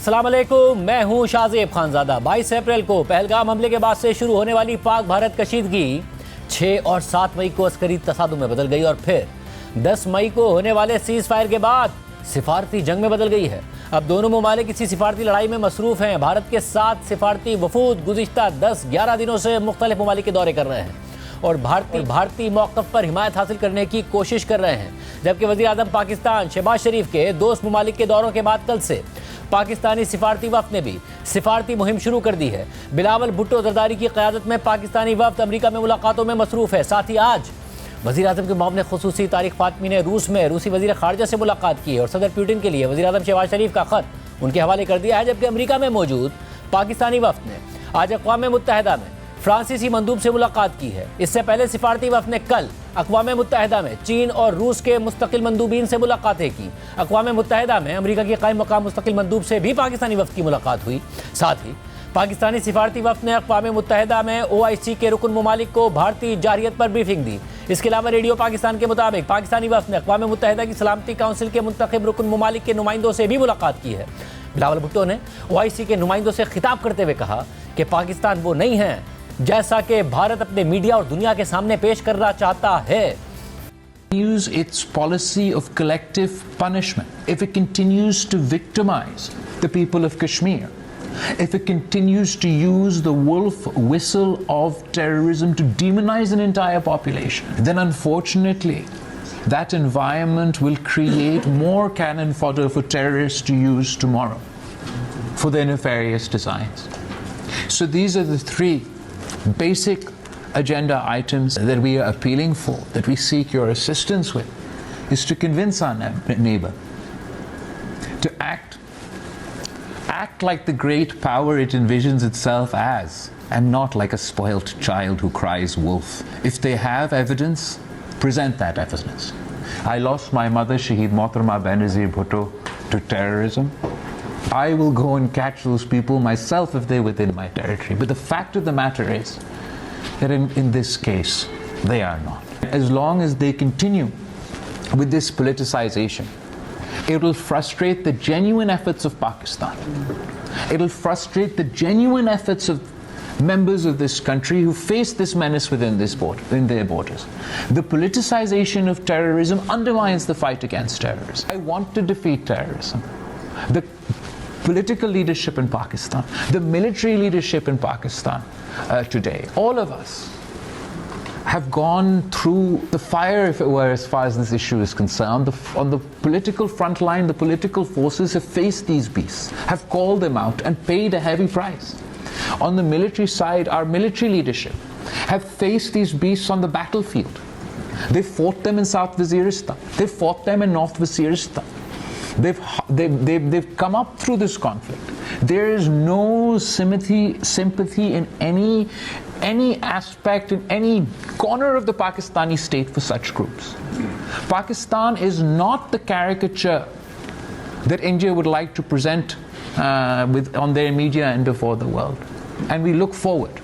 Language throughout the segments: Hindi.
अस्सलाम वालेकुम, मैं हूं शाहजेब खानजादा। 22 अप्रैल को पहलगाम हमले के बाद से शुरू होने वाली पाक भारत कशीदगी 6 और 7 मई को अस्करी तसादुम में बदल गई और फिर 10 मई को होने वाले सीज फायर के बाद सिफारती जंग में बदल गई है। अब दोनों ममालिक इसी सिफारती लड़ाई में मसरूफ़ हैं। भारत के 7 सिफारती वफूद गुज़िश्ता 10-11 दिनों से मुख्तलिफ ममालिक के दौरे कर रहे हैं और भारतीय मौक़िफ़ पर हिमायत हासिल करने की कोशिश कर रहे हैं। जबकि वज़ीर आज़म पाकिस्तान शहबाज शरीफ के दोस्त ममालिक के दौरों के बाद कल से पाकिस्तानी सिफारती वफ़द ने भी सिफारती मुहिम शुरू कर दी है। बिलावल भुट्टो जरदारी की क़यादत में पाकिस्तानी वफ़द अमरीका में मुलाकातों में मसरूफ़ है। साथ ही आज वज़ीर आज़म के मामले खुसूसी तारिक फ़ातमी ने रूसी वज़ीर ख़ारजा से मुलाकात की है और सदर पुतिन के लिए वज़ीर आज़म शहबाज शरीफ का ख़त उनके हवाले कर दिया है। जबकि अमरीका में मौजूद पाकिस्तानी वफ़द ने आज अक़वाम मुत्तहिदा में फ्रांसीसी मंदूब से मुलाकात की है। इससे पहले सिफारती वफ़द ने कल अक़वाम मुत्तहिदा में चीन और रूस के मुस्तकिल मंदूबीन से मुलाकातें की। अक़वाम मुत्तहिदा में अमरीका के क़ाइम मक़ाम मुस्तकिल मंदूब से भी पाकिस्तानी वफ़द की मुलाकात हुई। साथ ही पाकिस्तानी सिफारती वफ़द ने अक़वाम मुत्तहिदा में OIC के रुकन ममालिक को भारतीय जारहियत पर ब्रीफिंग दी। इसके अलावा रेडियो पाकिस्तान के मुताबिक पाकिस्तानी वफ़द ने अक़वाम मुत्तहिदा की सलामती काउंसिल के मुंतखब रुकन ममालिक के नुमाइंदों से भी मुलाकात की है। बिलावल भुट्टो ने OIC के नुमाइंदों से खिताब करते हुए कहा कि पाकिस्तान वो नहीं है जैसा कि भारत अपने मीडिया और दुनिया के सामने पेश करना चाहता है। Use its policy of collective punishment, if it continues to victimize the people of Kashmir, if it continues to use the wolf whistle of terrorism to demonize an entire population, then unfortunately that environment will create more cannon fodder for terrorists to use tomorrow for their nefarious designs. So these are the 3 basic agenda items that we are appealing for, that we seek your assistance with, is to convince our neighbor to act like the great power it envisions itself as, and not like a spoilt child who cries wolf. If they have evidence, present that evidence. I lost my mother, Shaheed Mohtarama Benazir Bhutto, to terrorism. I will go and catch those people myself if they're within my territory. But the fact of the matter is that in this case, they are not. As long as they continue with this politicization, it will frustrate the genuine efforts of Pakistan. It will frustrate the genuine efforts of members of this country who face this menace within their borders. The politicization of terrorism undermines the fight against terrorism. I want to defeat terrorism. The political leadership in Pakistan, the military leadership in Pakistan today, all of us have gone through the fire, if it were, as far as this issue is concerned. On the political front line, the political forces have faced these beasts, have called them out and paid a heavy price. On the military side, our military leadership have faced these beasts on the battlefield. They fought them in South Waziristan. They fought them in North Waziristan. They've come up through this conflict. There is no sympathy in any aspect, in any corner of the Pakistani state for such groups. Pakistan is not the caricature that India would like to present on their media and before the world. And we look forward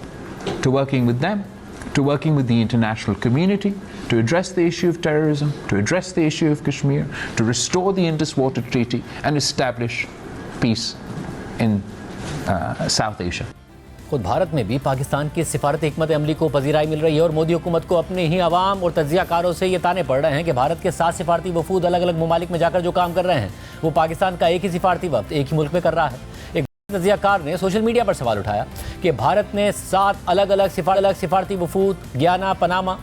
to working with them, to working with the international community, to address the issue of terrorism, to address the issue of Kashmir, to restore the Indus Water Treaty and establish peace in South Asia. खुद भारत में भी पाकिस्तान की सिफारती हिकमत अमली को पजीराई मिल रही है और मोदी हुकूमत को अपने ही अवाम और तज्जियाकारों से ये ताने पड़ रहे हैं कि भारत के 7 सिफारती वफूद अलग अलग ममालिक में जाकर जो काम कर रहे हैं वो पाकिस्तान का एक ही सिफारती वफ्द एक ही मुल्क में कर रहा है। एक तज्जियाकार ने सोशल मीडिया पर सवाल उठाया कि भारत ने 7 अलग अलग सिफारती वफूद गयाना, पनामा,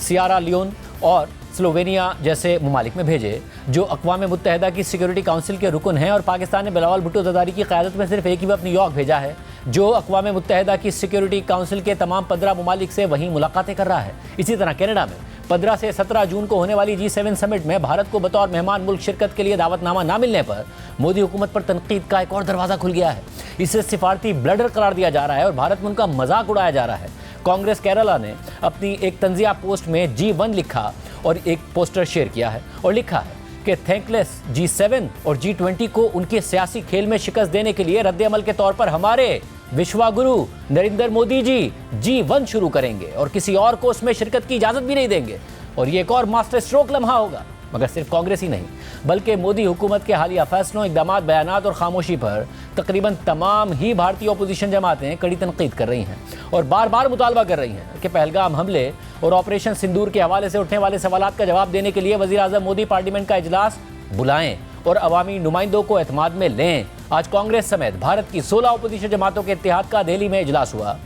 सियरा लियोन और स्लोवेनिया जैसे ममालिक में भेजे जो अक़वाम मुत्तहिदा की सिक्योरिटी काउंसिल के रुकन हैं, और पाकिस्तान ने बिलावल भुट्टो जरदारी की क़यादत में सिर्फ एक ही वफ़द न्यूयॉर्क भेजा है जो अक़वाम मुत्तहिदा की सिक्योरिटी काउंसिल के तमाम 15 ममालिक से वहीं मुलाकातें कर रहा है। इसी तरह कनाडा में 15 से 17 जून को होने वाली G7 समिट में भारत को बतौर मेहमान मुल्क शिरकत के लिए दावतनामा ना मिलने पर मोदी हुकूमत पर तनकीद का एक और दरवाज़ा खुल गया है। इसे सिफारती ब्लडर करार दिया जा रहा है और भारत में उनका मजाक उड़ाया जा रहा है। कांग्रेस केरला ने अपनी एक तंजिया पोस्ट में G1 लिखा और एक पोस्टर शेयर किया है और लिखा है कि थैंकलेस G7 और G20 को उनके सियासी खेल में शिकस्त देने के लिए रद्द-ए-अमल के तौर पर हमारे विश्वागुरु नरेंद्र मोदी जी G1 शुरू करेंगे और किसी और को उसमें शिरकत की इजाज़त भी नहीं देंगे और ये एक और मास्टर स्ट्रोक लम्हा होगा मगर सिर्फ कांग्रेस ही नहीं बल्कि मोदी हुकूमत के हालिया फैसलों, इकदामात, बयानात और खामोशी पर तकरीबन तमाम ही भारतीय अपोजिशन जमातें कड़ी तनकीद कर रही हैं और बार बार मुतालबा कर रही हैं कि पहलगाम हमले और ऑपरेशन सिंदूर के हवाले से उठने वाले सवालात का जवाब देने के लिए वज़ीर आज़म मोदी पार्लियामेंट का इजलास बुलाएं और अवामी नुमाइंदों को एतमाद में लें। आज कांग्रेस समेत भारत की 16 अपोजिशन जमातों के इत्तेहाद का दिल्ली में इजलास हुआ,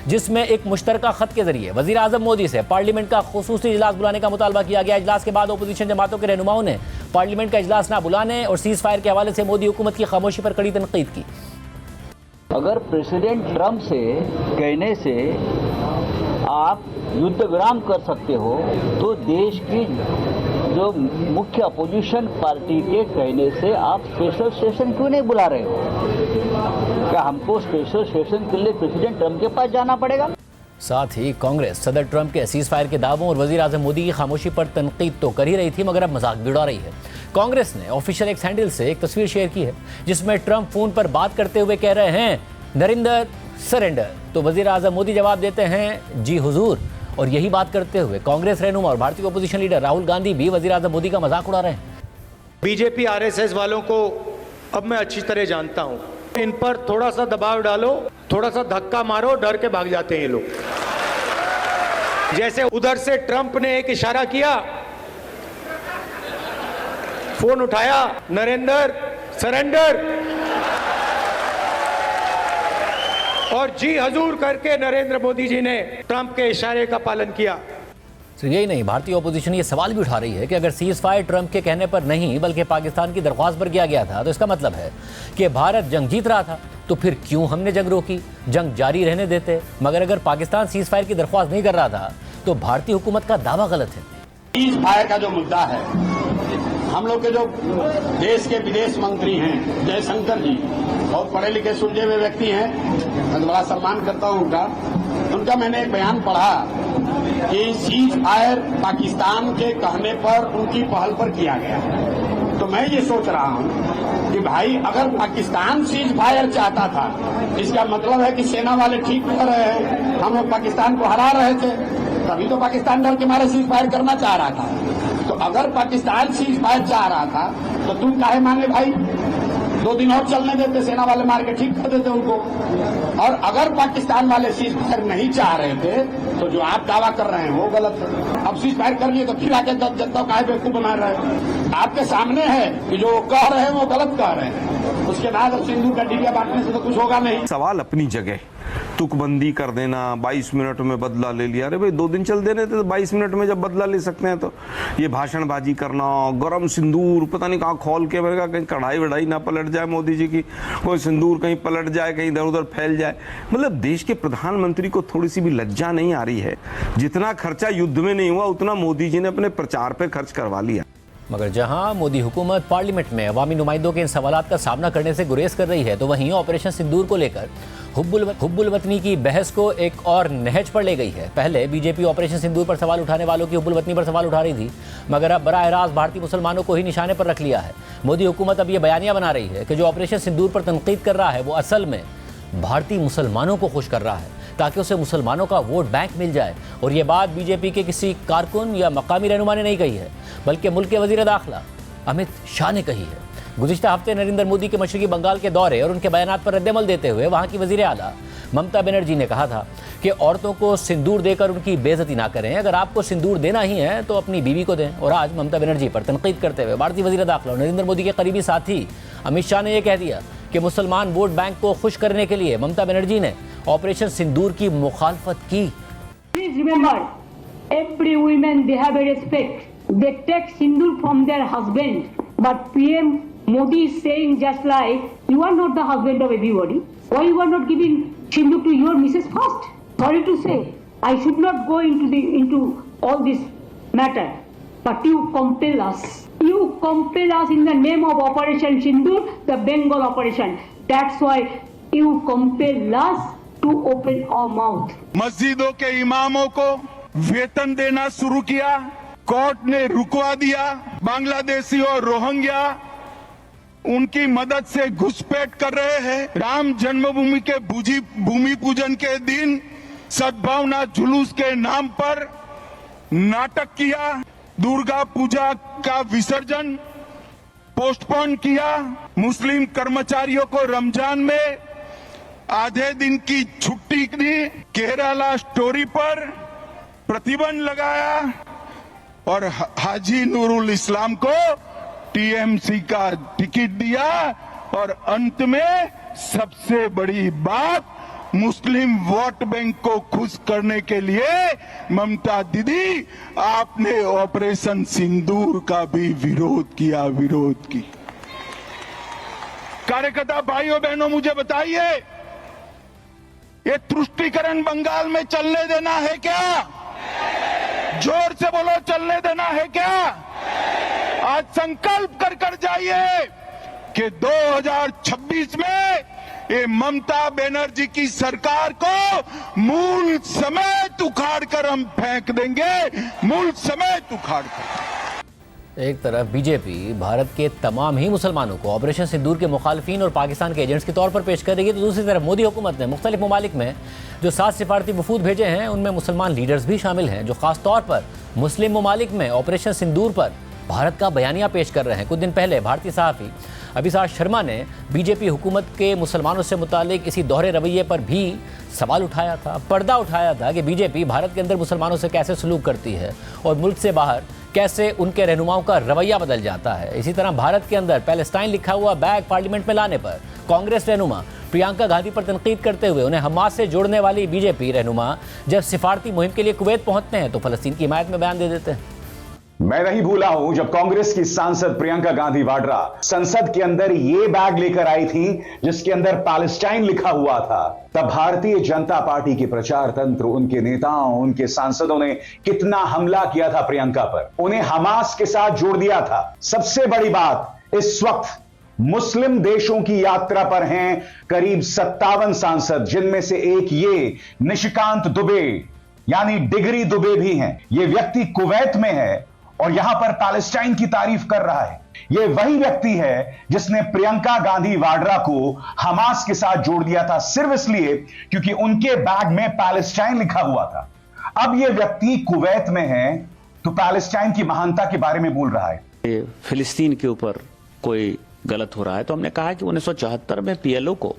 जिसमें एक मुश्तरका खत के जरिए वज़ीर आज़म मोदी से पार्लियामेंट का खुसूसी इजलास बुलाने का मुतालबा किया गया। इजलास के बाद अपोजिशन जमातों के रहनुमाओं ने पार्लियामेंट का इजलास ना बुलाने और सीज फायर के हवाले से मोदी हुकूमत की खामोशी पर कड़ी तनकीद की। अगर प्रेसिडेंट ट्रंप से कहने से आप युद्ध विराम कर सकते हो तो देश की जो मुख्य अपोजिशन पार्टी के कहने से आप स्पेशल सेशन क्यों नहीं बुला रहे हो? क्या हमको स्पेशल सेशन के लिए प्रेसिडेंट ट्रंप के पास जाना पड़ेगा? साथ ही कांग्रेस सदर ट्रंप के सीज फायर के दावों और वज़ीर आज़म मोदी की खामोशी पर तनकीद तो कर ही रही थी, मगर अब मजाक भी उड़ा रही है। कांग्रेस ने ऑफिशियल एक्स हैंडल से एक तस्वीर शेयर की है जिसमें ट्रंप फोन पर बात करते हुए कह रहे हैं, नरेंद्र सरेंडर। तो वज़ीर आज़म मोदी जवाब देते हैं, जी हुजूर। और यही बात करते हुए कांग्रेस रहनुमा और भारतीय अपोजिशन लीडर राहुल गांधी भी वज़ीर आज़म मोदी का मजाक उड़ा रहे हैं। बीजेपी आरएसएस वालों को अब मैं अच्छी तरह जानता हूं, इन पर थोड़ा सा दबाव डालो, थोड़ा सा धक्का मारो, डर के भाग जाते हैं ये लोग। जैसे उधर से ट्रंप ने एक इशारा किया, फोन उठाया, नरेंद्र सरेंडर, और जी हजूर करके नरेंद्र मोदी जी ने ट्रंप के इशारे का पालन किया। तो यही नहीं, भारतीय अपोजिशन ये सवाल भी उठा रही है कि अगर सीज फायर ट्रंप के कहने पर नहीं बल्कि पाकिस्तान की दरख्वास्त पर किया गया था तो इसका मतलब है कि भारत जंग जीत रहा था, तो फिर क्यों हमने जंग रोकी? जंग जारी रहने देते। मगर अगर पाकिस्तान सीज फायर की दरख्वास्त नहीं कर रहा था तो भारतीय हुकूमत का दावा गलत है। सीज फायर का जो मुद्दा है, हम लोग के जो देश के विदेश मंत्री हैं जयशंकर जी, बहुत पढ़े लिखे सुलझे हुए व्यक्ति हैं, मैं बड़ा सम्मान करता हूं उनका मैंने एक बयान पढ़ा कि सीज फायर पाकिस्तान के कहने पर, उनकी पहल पर किया गया। तो मैं ये सोच रहा हूं कि भाई अगर पाकिस्तान सीज फायर चाहता था, इसका मतलब है कि सेना वाले ठीक कर रहे हैं, हम लोग पाकिस्तान को हरा रहे थे, तभी तो पाकिस्तान डर के मारे सीज फायर करना चाह रहा था। तो अगर पाकिस्तान सीज फायर चाह रहा था तो तुम काहे माने भाई? 2 दिन और चलने देते, सेना वाले मार के ठीक कर देते उनको। और अगर पाकिस्तान वाले सीज फायर नहीं चाह रहे थे तो जो आप दावा कर रहे हैं वो गलत है। अब सीज फायर कर लिए तो फिर आके जनता काहे बेवकूफ बना रहे हैं? आपके सामने है कि जो कह रहे हैं वो गलत कह रहे हैं। उसके बाद अब सिंदूर का डिबिया बांटने से तो कुछ होगा नहीं। सवाल अपनी जगह, तुकबंदी कर देना, 22 मिनट में बदला ले लिया। अरे भाई 2 दिन चल देने थे तो 22 मिनट में जब बदला ले सकते हैं तो ये भाषणबाजी करना, गरम सिंदूर पता नहीं कहाँ खोल के, मैंने कहा कहीं कढ़ाई वढ़ाई ना पलट जाए मोदी जी की, कोई सिंदूर कहीं पलट जाए, कहीं इधर उधर फैल जाए। मतलब देश के प्रधानमंत्री को थोड़ी सी भी लज्जा नहीं आ रही है। जितना खर्चा युद्ध में नहीं हुआ उतना मोदी जी ने अपने प्रचार पे खर्च करवा लिया। मगर जहां मोदी हुकूमत पार्लियामेंट में अवामी नुमाइंदों के इन सवालात का सामना करने से गुरेज कर रही है, तो वहीं ऑपरेशन सिंदूर को लेकर हुब्बुल वतनी की बहस को एक और नहज पर ले गई है। पहले बीजेपी ऑपरेशन सिंदूर पर सवाल उठाने वालों की हुब्बुल वतनी पर सवाल उठा रही थी, मगर अब बराह रास्त भारतीय मुसलमानों को ही निशाने पर रख लिया है। मोदी हुकूमत अब यह बयानिया बना रही है कि जो ऑपरेशन सिंदूर पर तनकीद कर रहा है वो असल में भारतीय मुसलमानों को खुश कर रहा है ताकि उसे मुसलमानों का वोट बैंक मिल जाए। और ये बात बीजेपी के किसी कारकुन या मकामी रहनुमा ने नहीं कही है, बल्कि मुल्क के वजीर दाखिला अमित शाह ने कही है। गुज़िश्ता हफ्ते नरेंद्र मोदी के मशरकी बंगाल के दौरे और उनके बयानात पर रद्दमल देते हुए वहाँ की वज़ीर आला ममता बनर्जी ने कहा था कि औरतों को सिंदूर देकर उनकी बेइज्जती ना करें, अगर आपको सिंदूर देना ही है तो अपनी बीवी को दें। और आज ममता बनर्जी पर तनकीद करते हुए भारतीय वज़ीर दाखिला और नरेंद्र मोदी के करीबी साथी अमित शाह ने यह कह दिया कि मुसलमान वोट बैंक को खुश करने के लिए ममता बनर्जी ने ऑपरेशन सिंदूर की मुखालफत की। Please remember, every woman they have a respect. They take sindoor from their husband, but PM Modi is saying just like you are not the husband of everybody. Why you are not giving sindoor to your Mrs. first? Sorry to say, I should not go into all this matter, but you compel us. You compel us in the name of Operation Sindoor, the Bengal operation. That's why you compel us to open our mouth. मस्जिदों के इमामों को वेतन देना शुरू किया, कोर्ट ने रुकवा दिया। बांग्लादेशी और रोहिंग्या उनकी मदद से घुसपैठ कर रहे हैं। राम जन्मभूमि के भूमि पूजन के दिन सद्भावना जुलूस के नाम पर नाटक किया। दुर्गा पूजा का विसर्जन पोस्टपोन किया, मुस्लिम कर्मचारियों को रमजान में आधे दिन की छुट्टी दी, केरला स्टोरी पर प्रतिबंध लगाया और हाजी नूरुल इस्लाम को टीएमसी का टिकट दिया और अंत में सबसे बड़ी बात, मुस्लिम वोट बैंक को खुश करने के लिए ममता दीदी आपने ऑपरेशन सिंदूर का भी विरोध किया। कार्यकर्ता भाइयों बहनों, मुझे बताइए, ये तुष्टीकरण बंगाल में चलने देना है क्या? जोर से बोलो, चलने देना है क्या? आज संकल्प कर जाइए कि 2026 में ये ममता बनर्जी की सरकार को मूल समेत उखाड़ कर हम फेंक देंगे, मूल समेत उखाड़ कर। एक तरफ बीजेपी भारत के तमाम ही मुसलमानों को ऑपरेशन सिंदूर के मुखालफिन और पाकिस्तान के एजेंट्स के तौर पर पेश करेगी, तो दूसरी तरफ मोदी हुकूमत ने मुख्तलिफ ममालिक में जो 7 सिफारती वफूद भेजे हैं उनमें मुसलमान लीडर्स भी शामिल हैं, जो खास तौर पर मुस्लिम ममालिक में ऑपरेशन सिंदूर पर भारत का बयानिया पेश कर रहे हैं। कुछ दिन पहले भारतीय सहाफ़ी अभिसार शर्मा ने बीजेपी हुकूमत के मुसलमानों से मुतालिक इसी दोहरे रवैये पर भी सवाल उठाया था, पर्दा उठाया था कि बीजेपी भारत के अंदर मुसलमानों से कैसे सलूक करती है और मुल्क से बाहर कैसे उनके रहनुमाओं का रवैया बदल जाता है। इसी तरह भारत के अंदर पैलेस्टाइन लिखा हुआ बैग पार्लियामेंट में लाने पर कांग्रेस रहनुमा प्रियंका गांधी पर तनकीद करते हुए उन्हें हमास से जोड़ने वाली बीजेपी रहनुमा जब सिफारती मुहिम के लिए कुवैत पहुंचते हैं तो फलस्तीन की हिमायत में बयान दे देते हैं। मैं नहीं भूला हूं जब कांग्रेस की सांसद प्रियंका गांधी वाड्रा संसद के अंदर ये बैग लेकर आई थी जिसके अंदर पैलेस्टाइन लिखा हुआ था। तब भारतीय जनता पार्टी के प्रचार तंत्र, उनके नेताओं, उनके सांसदों ने कितना हमला किया था प्रियंका पर, उन्हें हमास के साथ जोड़ दिया था। सबसे बड़ी बात, इस वक्त मुस्लिम देशों की यात्रा पर हैं करीब 57 सांसद, जिनमें से एक ये निशिकांत दुबे यानी डिग्री दुबे भी हैं। ये व्यक्ति कुवैत में है और यहां पर पैलेस्टाइन की तारीफ कर रहा है। यह वही व्यक्ति है जिसने प्रियंका गांधी वाड्रा को हमास के साथ जोड़ दिया था, सिर्फ इसलिए क्योंकि उनके बैग में पैलेस्टाइन लिखा हुआ था। अब यह व्यक्ति कुवैत में है तो पैलेस्टाइन की महानता के बारे में बोल रहा है। फिलिस्तीन के ऊपर कोई गलत हो रहा है तो हमने कहा कि 1974 में पीएलओ को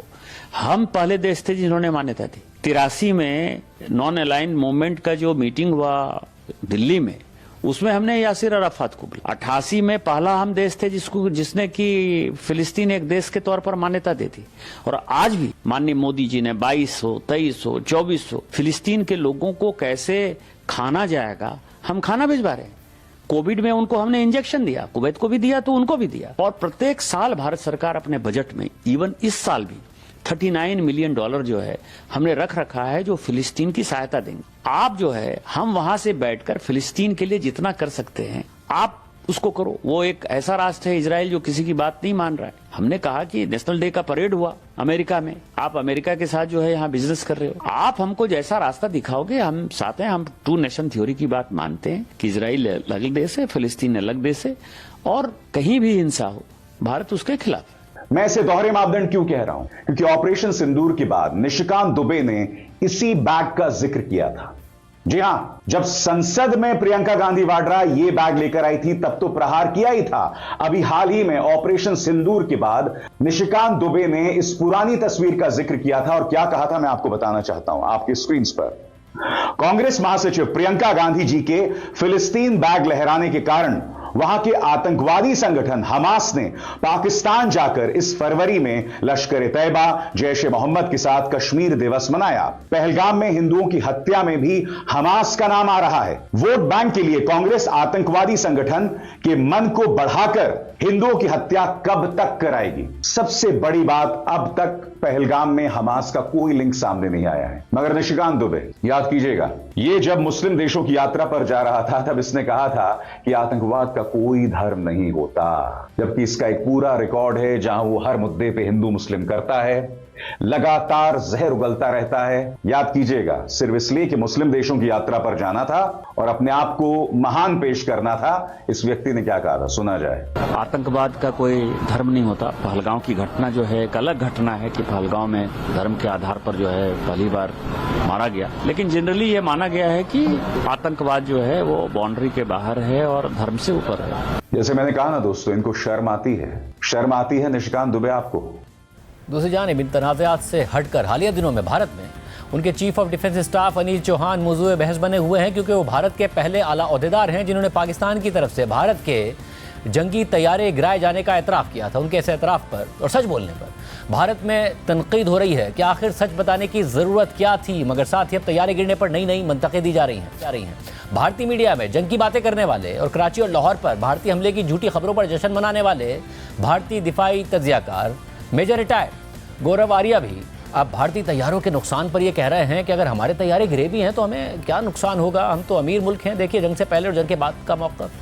हम पहले देश थे जिन्होंने मान्यता दी। 83 में नॉन अलाइन मूवमेंट का जो मीटिंग हुआ दिल्ली में, उसमें हमने यासिर अराफात को बुलाया। 88 में पहला हम देश थे जिसने कि फिलिस्तीन एक देश के तौर पर मान्यता दी थी। और आज भी माननीय मोदी जी ने 2200, 2300, 2400 फिलिस्तीन के लोगों को कैसे खाना जाएगा, हम खाना भिजवा रहे हैं। कोविड में उनको हमने इंजेक्शन दिया, कुवैत को भी दिया तो उनको भी दिया। और प्रत्येक साल भारत सरकार अपने बजट में, इवन इस साल भी $39 मिलियन जो है हमने रख रखा है जो फिलिस्तीन की सहायता देंगे। आप जो है, हम वहां से बैठकर फिलिस्तीन के लिए जितना कर सकते हैं आप उसको करो। वो एक ऐसा राष्ट्र है इजराइल जो किसी की बात नहीं मान रहा है। हमने कहा कि नेशनल डे का परेड हुआ अमेरिका में, आप अमेरिका के साथ जो है यहाँ बिजनेस कर रहे हो, आप हमको जैसा रास्ता दिखाओगे हम साथ हैं। हम 2 नेशन थ्योरी की बात मानते हैं कि इजराइल अलग देश है, फिलिस्तीन अलग देश है और कहीं भी हिंसा हो भारत उसके खिलाफ है। मैं इसे दोहरे मापदंड क्यों कह रहा हूं? क्योंकि ऑपरेशन सिंदूर के बाद निशिकांत दुबे ने इसी बैग का जिक्र किया था। जी हां, जब संसद में प्रियंका गांधी वाड्रा ये बैग लेकर आई थी तब तो प्रहार किया ही था। अभी हाल ही में ऑपरेशन सिंदूर के बाद निशिकांत दुबे ने इस पुरानी तस्वीर का जिक्र किया था और क्या कहा था मैं आपको बताना चाहता हूं आपकी स्क्रीन पर। कांग्रेस महासचिव प्रियंका गांधी जी के फिलिस्तीन बैग लहराने के कारण वहां के आतंकवादी संगठन हमास ने पाकिस्तान जाकर इस फरवरी में लश्कर तैयबा, जैश ए मोहम्मद के साथ कश्मीर दिवस मनाया। पहलगाम में हिंदुओं की हत्या में भी हमास का नाम आ रहा है। वोट बैंक के लिए कांग्रेस आतंकवादी संगठन के मन को बढ़ाकर हिंदुओं की हत्या कब तक कराएगी? सबसे बड़ी बात, अब तक पहलगाम में हमास का कोई लिंक सामने नहीं आया है। मगर निशिकांत दुबे, याद कीजिएगा, ये जब मुस्लिम देशों की यात्रा पर जा रहा था तब इसने कहा था कि आतंकवाद का कोई धर्म नहीं होता, जबकि इसका एक पूरा रिकॉर्ड है जहां वो हर मुद्दे पे हिंदू मुस्लिम करता है। लगातार जहर उगलता रहता है। याद कीजिएगा, सिर्फ इसलिए कि मुस्लिम देशों की यात्रा पर जाना था और अपने आप को महान पेश करना था। इस व्यक्ति ने क्या कहा था, सुना जाए। आतंकवाद का कोई धर्म नहीं होता। पहलगांव की घटना जो है एक अलग घटना है कि पहलगांव में धर्म के आधार पर जो है पहली बार मारा गया, लेकिन जनरली ये माना गया है कि आतंकवाद जो है वो बाउंड्री के बाहर है और धर्म से ऊपर है। जैसे मैंने कहा ना दोस्तों, इनको शर्म आती है, शर्म आती है निशिकांत दुबे आपको। दूसरी जानिब इन तनाज़ात से हटकर हालिया दिनों में भारत में उनके chief of defence staff Anil Chauhan मौजूए बहस बने हुए हैं, क्योंकि वो भारत के पहले आला ओहदेदार हैं जिन्होंने पाकिस्तान की तरफ से भारत के जंगी तैयारे गिराए जाने का एतराफ़ किया था। उनके इस एतराफ़ पर और सच बोलने पर भारत में तनकीद हो रही है कि आखिर सच बताने की ज़रूरत क्या थी, मगर साथ ही अब तैयारे गिरने पर नई नई मंतक़े दी जा रही हैं। भारतीय मीडिया में जंग की बातें करने वाले और कराची और लाहौर पर भारतीय हमले की झूठी खबरों पर जश्न मनाने वाले भारतीय दिफाई तज्जियाकार मेजर रिटायर्ड गौरव आर्या भी अब भारतीय तैयारों के नुकसान पर यह कह रहे हैं कि अगर हमारे तैयारे गिरे भी हैं तो हमें क्या नुकसान होगा, हम तो अमीर मुल्क हैं। देखिए जंग से पहले और जंग के बाद का मौक़िफ़।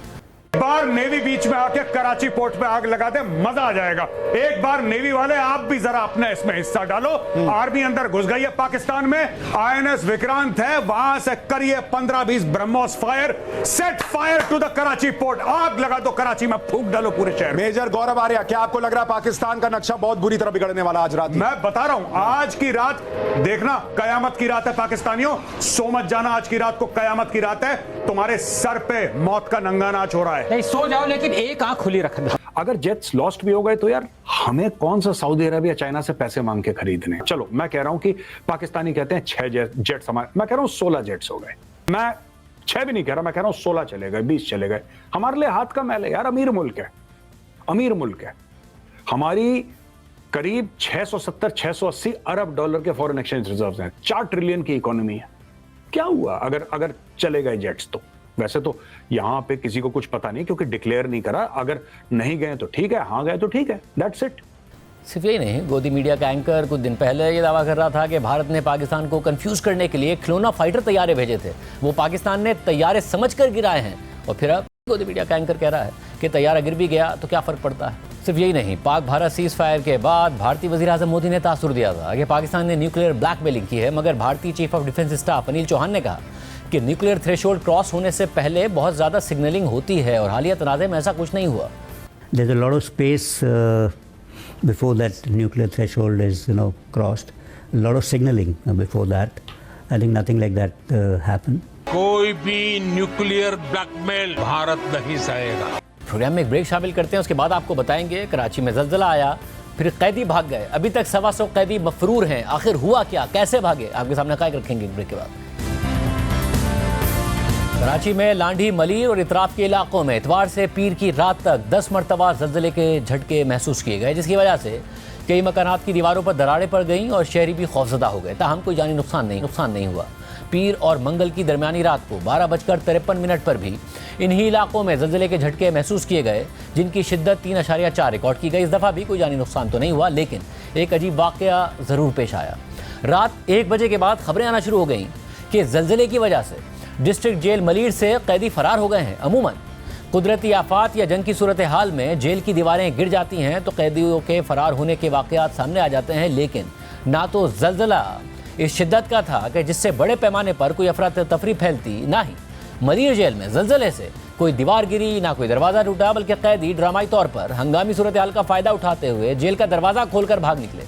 बार नेवी बीच में आके कराची पोर्ट पे आग लगा दे, मजा आ जाएगा। एक बार नेवी वाले आप भी जरा अपना इसमें हिस्सा डालो। आर्मी अंदर घुस गई है पाकिस्तान में। आईएनएस विक्रांत है, वहां से करिए 15-20 BrahMos fire, set fire to the Karachi port. आग लगा दो कराची में, फूंक डालो पूरे शहर। मेजर गौरव आर्या, क्या आपको लग रहा है पाकिस्तान का नक्शा बहुत बुरी तरह बिगड़ने वाला आज रात? मैं बता रहा हूं, आज की रात देखना कयामत की रात है पाकिस्तानियों। सो मत जाना, आज की रात को कयामत की रात है। तुम्हारे सर पे मौत का नंगा नाच हो रहा है। नहीं सो जाओ, लेकिन एक आंख खुली रखना। अगर जेट्स लॉस्ट भी हो गए तो यार हमें कौन सा सऊदी अरबिया चाइना से पैसे मांग के खरीदने। चलो मैं कह रहा हूं कि पाकिस्तानी कहते हैं 6 जेट्स हमारे, मैं कह रहा हूं 16 जेट्स हो गए। मैं 6 भी नहीं कह रहा, मैं कह रहा हूं 16 चले गए, 20 चले गए। हमारे लिए हाथ का मैल है यार। अमीर मुल्क है, अमीर मुल्क है। हमारी करीब 670-680 अरब डॉलर के फॉरेन एक्सचेंज रिजर्व्स हैं। 4 ट्रिलियन की इकोनॉमी है। क्या हुआ अगर चले गए जेट्स? तो वैसे तो यहां पे किसी को कुछ पता नहीं, क्योंकि डिक्लेयर नहीं करा। अगर नहीं गए तो ठीक है, हाँ गए तो ठीक है, दैट्स इट। सिर्फ यही नहीं, गोदी मीडिया का एंकर कुछ दिन पहले ये दावा कर रहा था कि भारत ने पाकिस्तान को कंफ्यूज करने के लिए खिलौना फाइटर तैयारे भेजे थे, वो पाकिस्तान ने तैयारे समझकर गिराए हैं। और फिर अब गोदी मीडिया का एंकर कह रहा है कि तैयारा गिर भी गया तो क्या फ़र्क पड़ता है। सिर्फ यही नहीं, पाक भारत सीज फायर के बाद भारतीय वज़ीर आज़म मोदी ने तासुर दिया था कि पाकिस्तान ने न्यूक्लियर ब्लैकमेलिंग की है, मगर भारतीय chief of defence staff Anil Chauhan ने कहा कि न्यूक्लियर थ्रेशोल्ड क्रॉस होने से पहले बहुत ज़्यादा सिग्नलिंग होती है और हालिया तनाज़े में ऐसा कुछ नहीं हुआ। There's a lot of space before that nuclear threshold is crossed. A lot of signaling before that. I think nothing like that happened. कोई भी न्यूक्लियर ब्लैकमेल भारत नहीं सहेगा। प्रोग्राम में एक ब्रेक शामिल करते हैं, उसके बाद आपको बताएंगे कराची में ज़लज़ला आया, फिर कैदी भाग गए, अभी तक 125 कैदी मफरूर हैं। आखिर हुआ क्या, कैसे भागे, आपके सामने हक़ाइक़ रखेंगे ब्रेक के बाद। कराची में लांढी, मलीर और इतराफ़ के इलाकों में इतवार से पीर की रात तक 10 मरतबा ज़लज़ले के झटके महसूस किए गए, जिसकी वजह से कई मकानात की दीवारों पर दरारें पड़ गईं और शहरी भी खौफज़दा हो गए। ताहम कोई जानी नुकसान नहीं हुआ। पीर और मंगल की दरमियानी रात को 12:53 पर भी इन्हीं इलाकों में ज़लज़ले के झटके महसूस किए गए, जिनकी शिद्दत 3.4 रिकॉर्ड की गई। इस दफ़ा भी कोई जानी नुकसान तो नहीं हुआ, लेकिन एक अजीब वाक़या ज़रूर पेश आया। रात 1 बजे के बाद खबरें आना शुरू हो गईं कि ज़लज़ले की वजह से डिस्ट्रिक्ट जेल मलीर से कैदी फरार हो गए हैं। अमूमन कुदरती आफात या जंग की सूरत हाल में जेल की दीवारें गिर जाती हैं तो कैदियों के फरार होने के वाक़यात सामने आ जाते हैं, लेकिन ना तो ज़लज़ला इस शिद्दत का था कि जिससे बड़े पैमाने पर कोई अफरा तफरी फैलती, ना ही मलीर जेल में ज़लज़ले से कोई दीवार गिरी, ना कोई दरवाज़ा टूटा, बल्कि कैदी ड्रामाई तौर पर हंगामी सूरत हाल का फ़ायदा उठाते हुए जेल का दरवाज़ा खोलकर भाग निकले।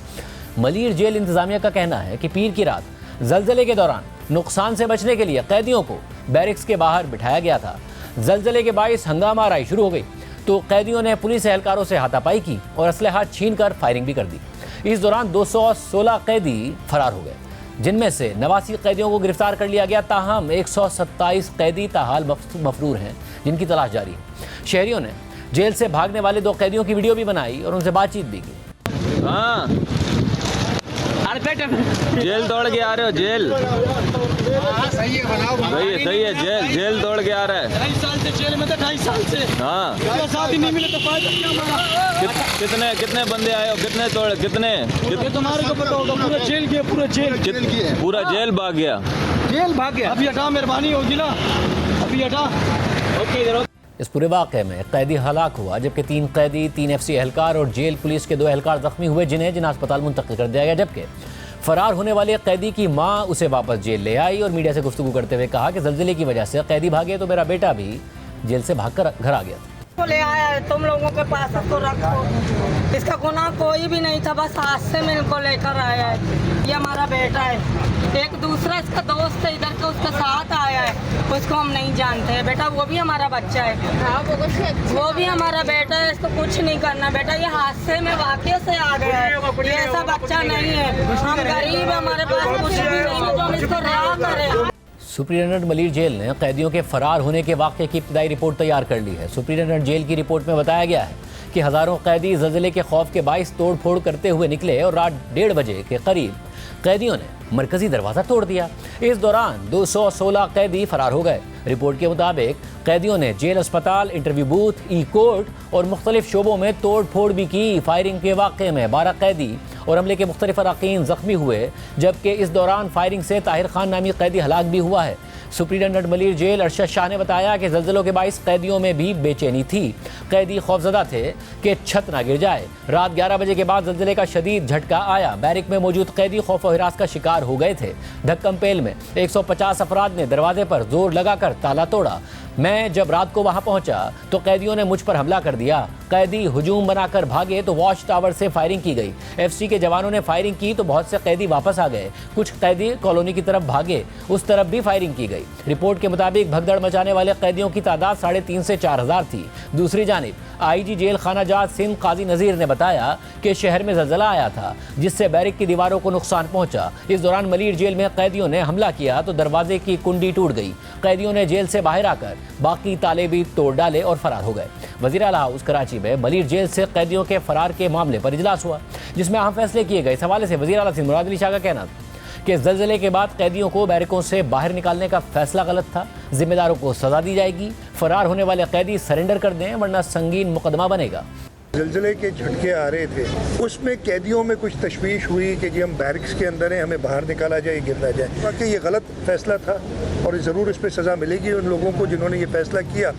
मलीर जेल इंतज़ामिया का कहना है कि पीर की रात ज़लज़ले के दौरान नुकसान से बचने के लिए कैदियों को बैरिक्स के बाहर बिठाया गया था। ज़लज़ले के बाइस हंगामा आराई शुरू हो गई तो कैदियों ने पुलिस एहलकारों से हाथापाई की और असलहा छीन कर फायरिंग भी कर दी। इस दौरान 216 कैदी फरार हो गए, जिनमें से 89 कैदियों को गिरफ्तार कर लिया गया। ताहम 127 कैदी ताहाल मफरूर हैं, जिनकी तलाश जारी है। शहरियों ने जेल से भागने वाले 2 कैदियों की वीडियो भी बनाई और उनसे बातचीत भी की। हाँ, जेल दौड़ के आ रहे हो? जेल सही है, बनाओ सही है। जेल दौड़ के आ रहा है। 2.5 साल से जेल में था, 2.5 साल से। हाँ, साथ ही नहीं मिले तो कितने बंदे आए हो? कितने तुम्हारे को पता होगा? पूरा जेल गया, पूरा जेल भाग गया। अभी हटा, मेहरबानी होगी ना, अभी हटा। ओके, इस पूरे वाक़े में कैदी हलाक हुआ, जबकि 3 कैदी, 3 FC एहलकार और जेल पुलिस के 2 एहलकार जख्मी हुए, जिन्हें जिना अस्पताल मुंतकिल कर दिया गया। जबकि फरार होने वाले कैदी की मां उसे वापस जेल ले आई और मीडिया से गुफ्तगू करते हुए कहा कि ज़ल्ज़ले की वजह से कैदी भागे तो मेरा बेटा भी जेल से भागकर घर आ गया था। को ले आया है, तुम लोगों के पास इसको रखो। इसका गुनाह कोई भी नहीं था, बस हादसे में इनको लेकर आया है। ये हमारा बेटा है। एक दूसरा इसका दोस्त है इधर का, उसके साथ आया है, उसको हम नहीं जानते हैं। बेटा वो भी हमारा बच्चा है, वो भी हमारा बेटा है। इसको कुछ नहीं करना बेटा, ये हादसे में वाकई से आ गया है। ये ऐसा बच्चा नहीं है, हम गरीब है, हमारे पास कुछ भी नहीं है, जो हम इसको रिहा करें। सुप्रिटेंडेंट मलीर जेल ने कैदियों के फरार होने के वाक़े की इब्तदाई रिपोर्ट तैयार कर ली है। सुप्रिटेंडेंट जेल की रिपोर्ट में बताया गया है कि हज़ारों कैदी ज़ल्ज़ले के खौफ के बाइस तोड़ फोड़ करते हुए निकले और रात 1:30 बजे के करीब कैदियों ने मरकजी दरवाज़ा तोड़ दिया। इस दौरान 216 कैदी फरार हो गए। रिपोर्ट के मुताबिक कैदियों ने जेल, अस्पताल, इंटरव्यू बूथ, ई कोर्ट और मुख्तलिफ शोबों में तोड़ फोड़ भी की। फायरिंग के वाक़े में 12 कैदी और हमले के मुख्तलिफ अरकान जख्मी हुए, जबकि इस दौरान फायरिंग से ताहिर खान नामी कैदी हलाक भी हुआ है। सुप्रिटेंडेंट मलीर जेल अरशद शाह ने बताया कि ज़ल्ज़लों के बाइस कैदियों में भी बेचैनी थी। कैदी खौफजदा थे कि छत ना गिर जाए। रात 11 बजे के बाद ज़ल्ज़ले का शदीद झटका आया। बैरिक में मौजूद कैदी खौफ और हिरास का शिकार हो गए थे। धक्कम पेल में 150 अफराद ने दरवाजे पर जोर लगाकर ताला तोड़ा। मैं जब रात को वहां पहुंचा तो कैदियों ने मुझ पर हमला कर दिया। कैदी हुजूम बनाकर भागे तो वॉच टावर से फायरिंग की गई। FC के जवानों ने फायरिंग की तो बहुत से कैदी वापस आ गए। कुछ कैदी कॉलोनी की तरफ भागे, उस तरफ भी फायरिंग की गई। रिपोर्ट के मुताबिक भगदड़ मचाने वाले कैदियों की तादाद 3.5 से 4,000 थी। दूसरी जानिब IG जेल खाना जात सिंध काजी नज़ीर ने बताया कि शहर में ज़ल्ज़ला आया था, जिससे बैरिक की दीवारों को नुकसान पहुंचा। इस दौरान मलीर जेल में कैदियों ने हमला किया तो दरवाजे की कुंडी टूट गई। कैदियों ने जेल से बाहर आकर बाकी ताले भी तोड़ डाले और फरार हो गए। वज़ीर आला हाउस कराची में मलीर जेल से कैदियों के फरार के मामले पर इजलास हुआ, जिसमें अहम फैसले किए गए। इस हवाले से वज़ीर आला सिंध मुराद अली शाह का कहना था कि ज़ल्ज़ले के बाद कैदियों को बैरकों से बाहर निकालने का फैसला गलत था। जिम्मेदारों को सजा दी जाएगी। फरार होने वाले कैदी सरेंडर कर दें, वरना संगीन मुकदमा बनेगा। ज़ल्ज़ले के झटके आ रहे थे, उसमें कैदियों में कुछ तशवीश हुई कि जी हम बैरिक्स के अंदर हैं, हमें बाहर निकाला जाए, गिर ना जाए। वाकई ये गलत फैसला था और ज़रूर इस पर सज़ा मिलेगी उन लोगों को जिन्होंने ये फैसला किया।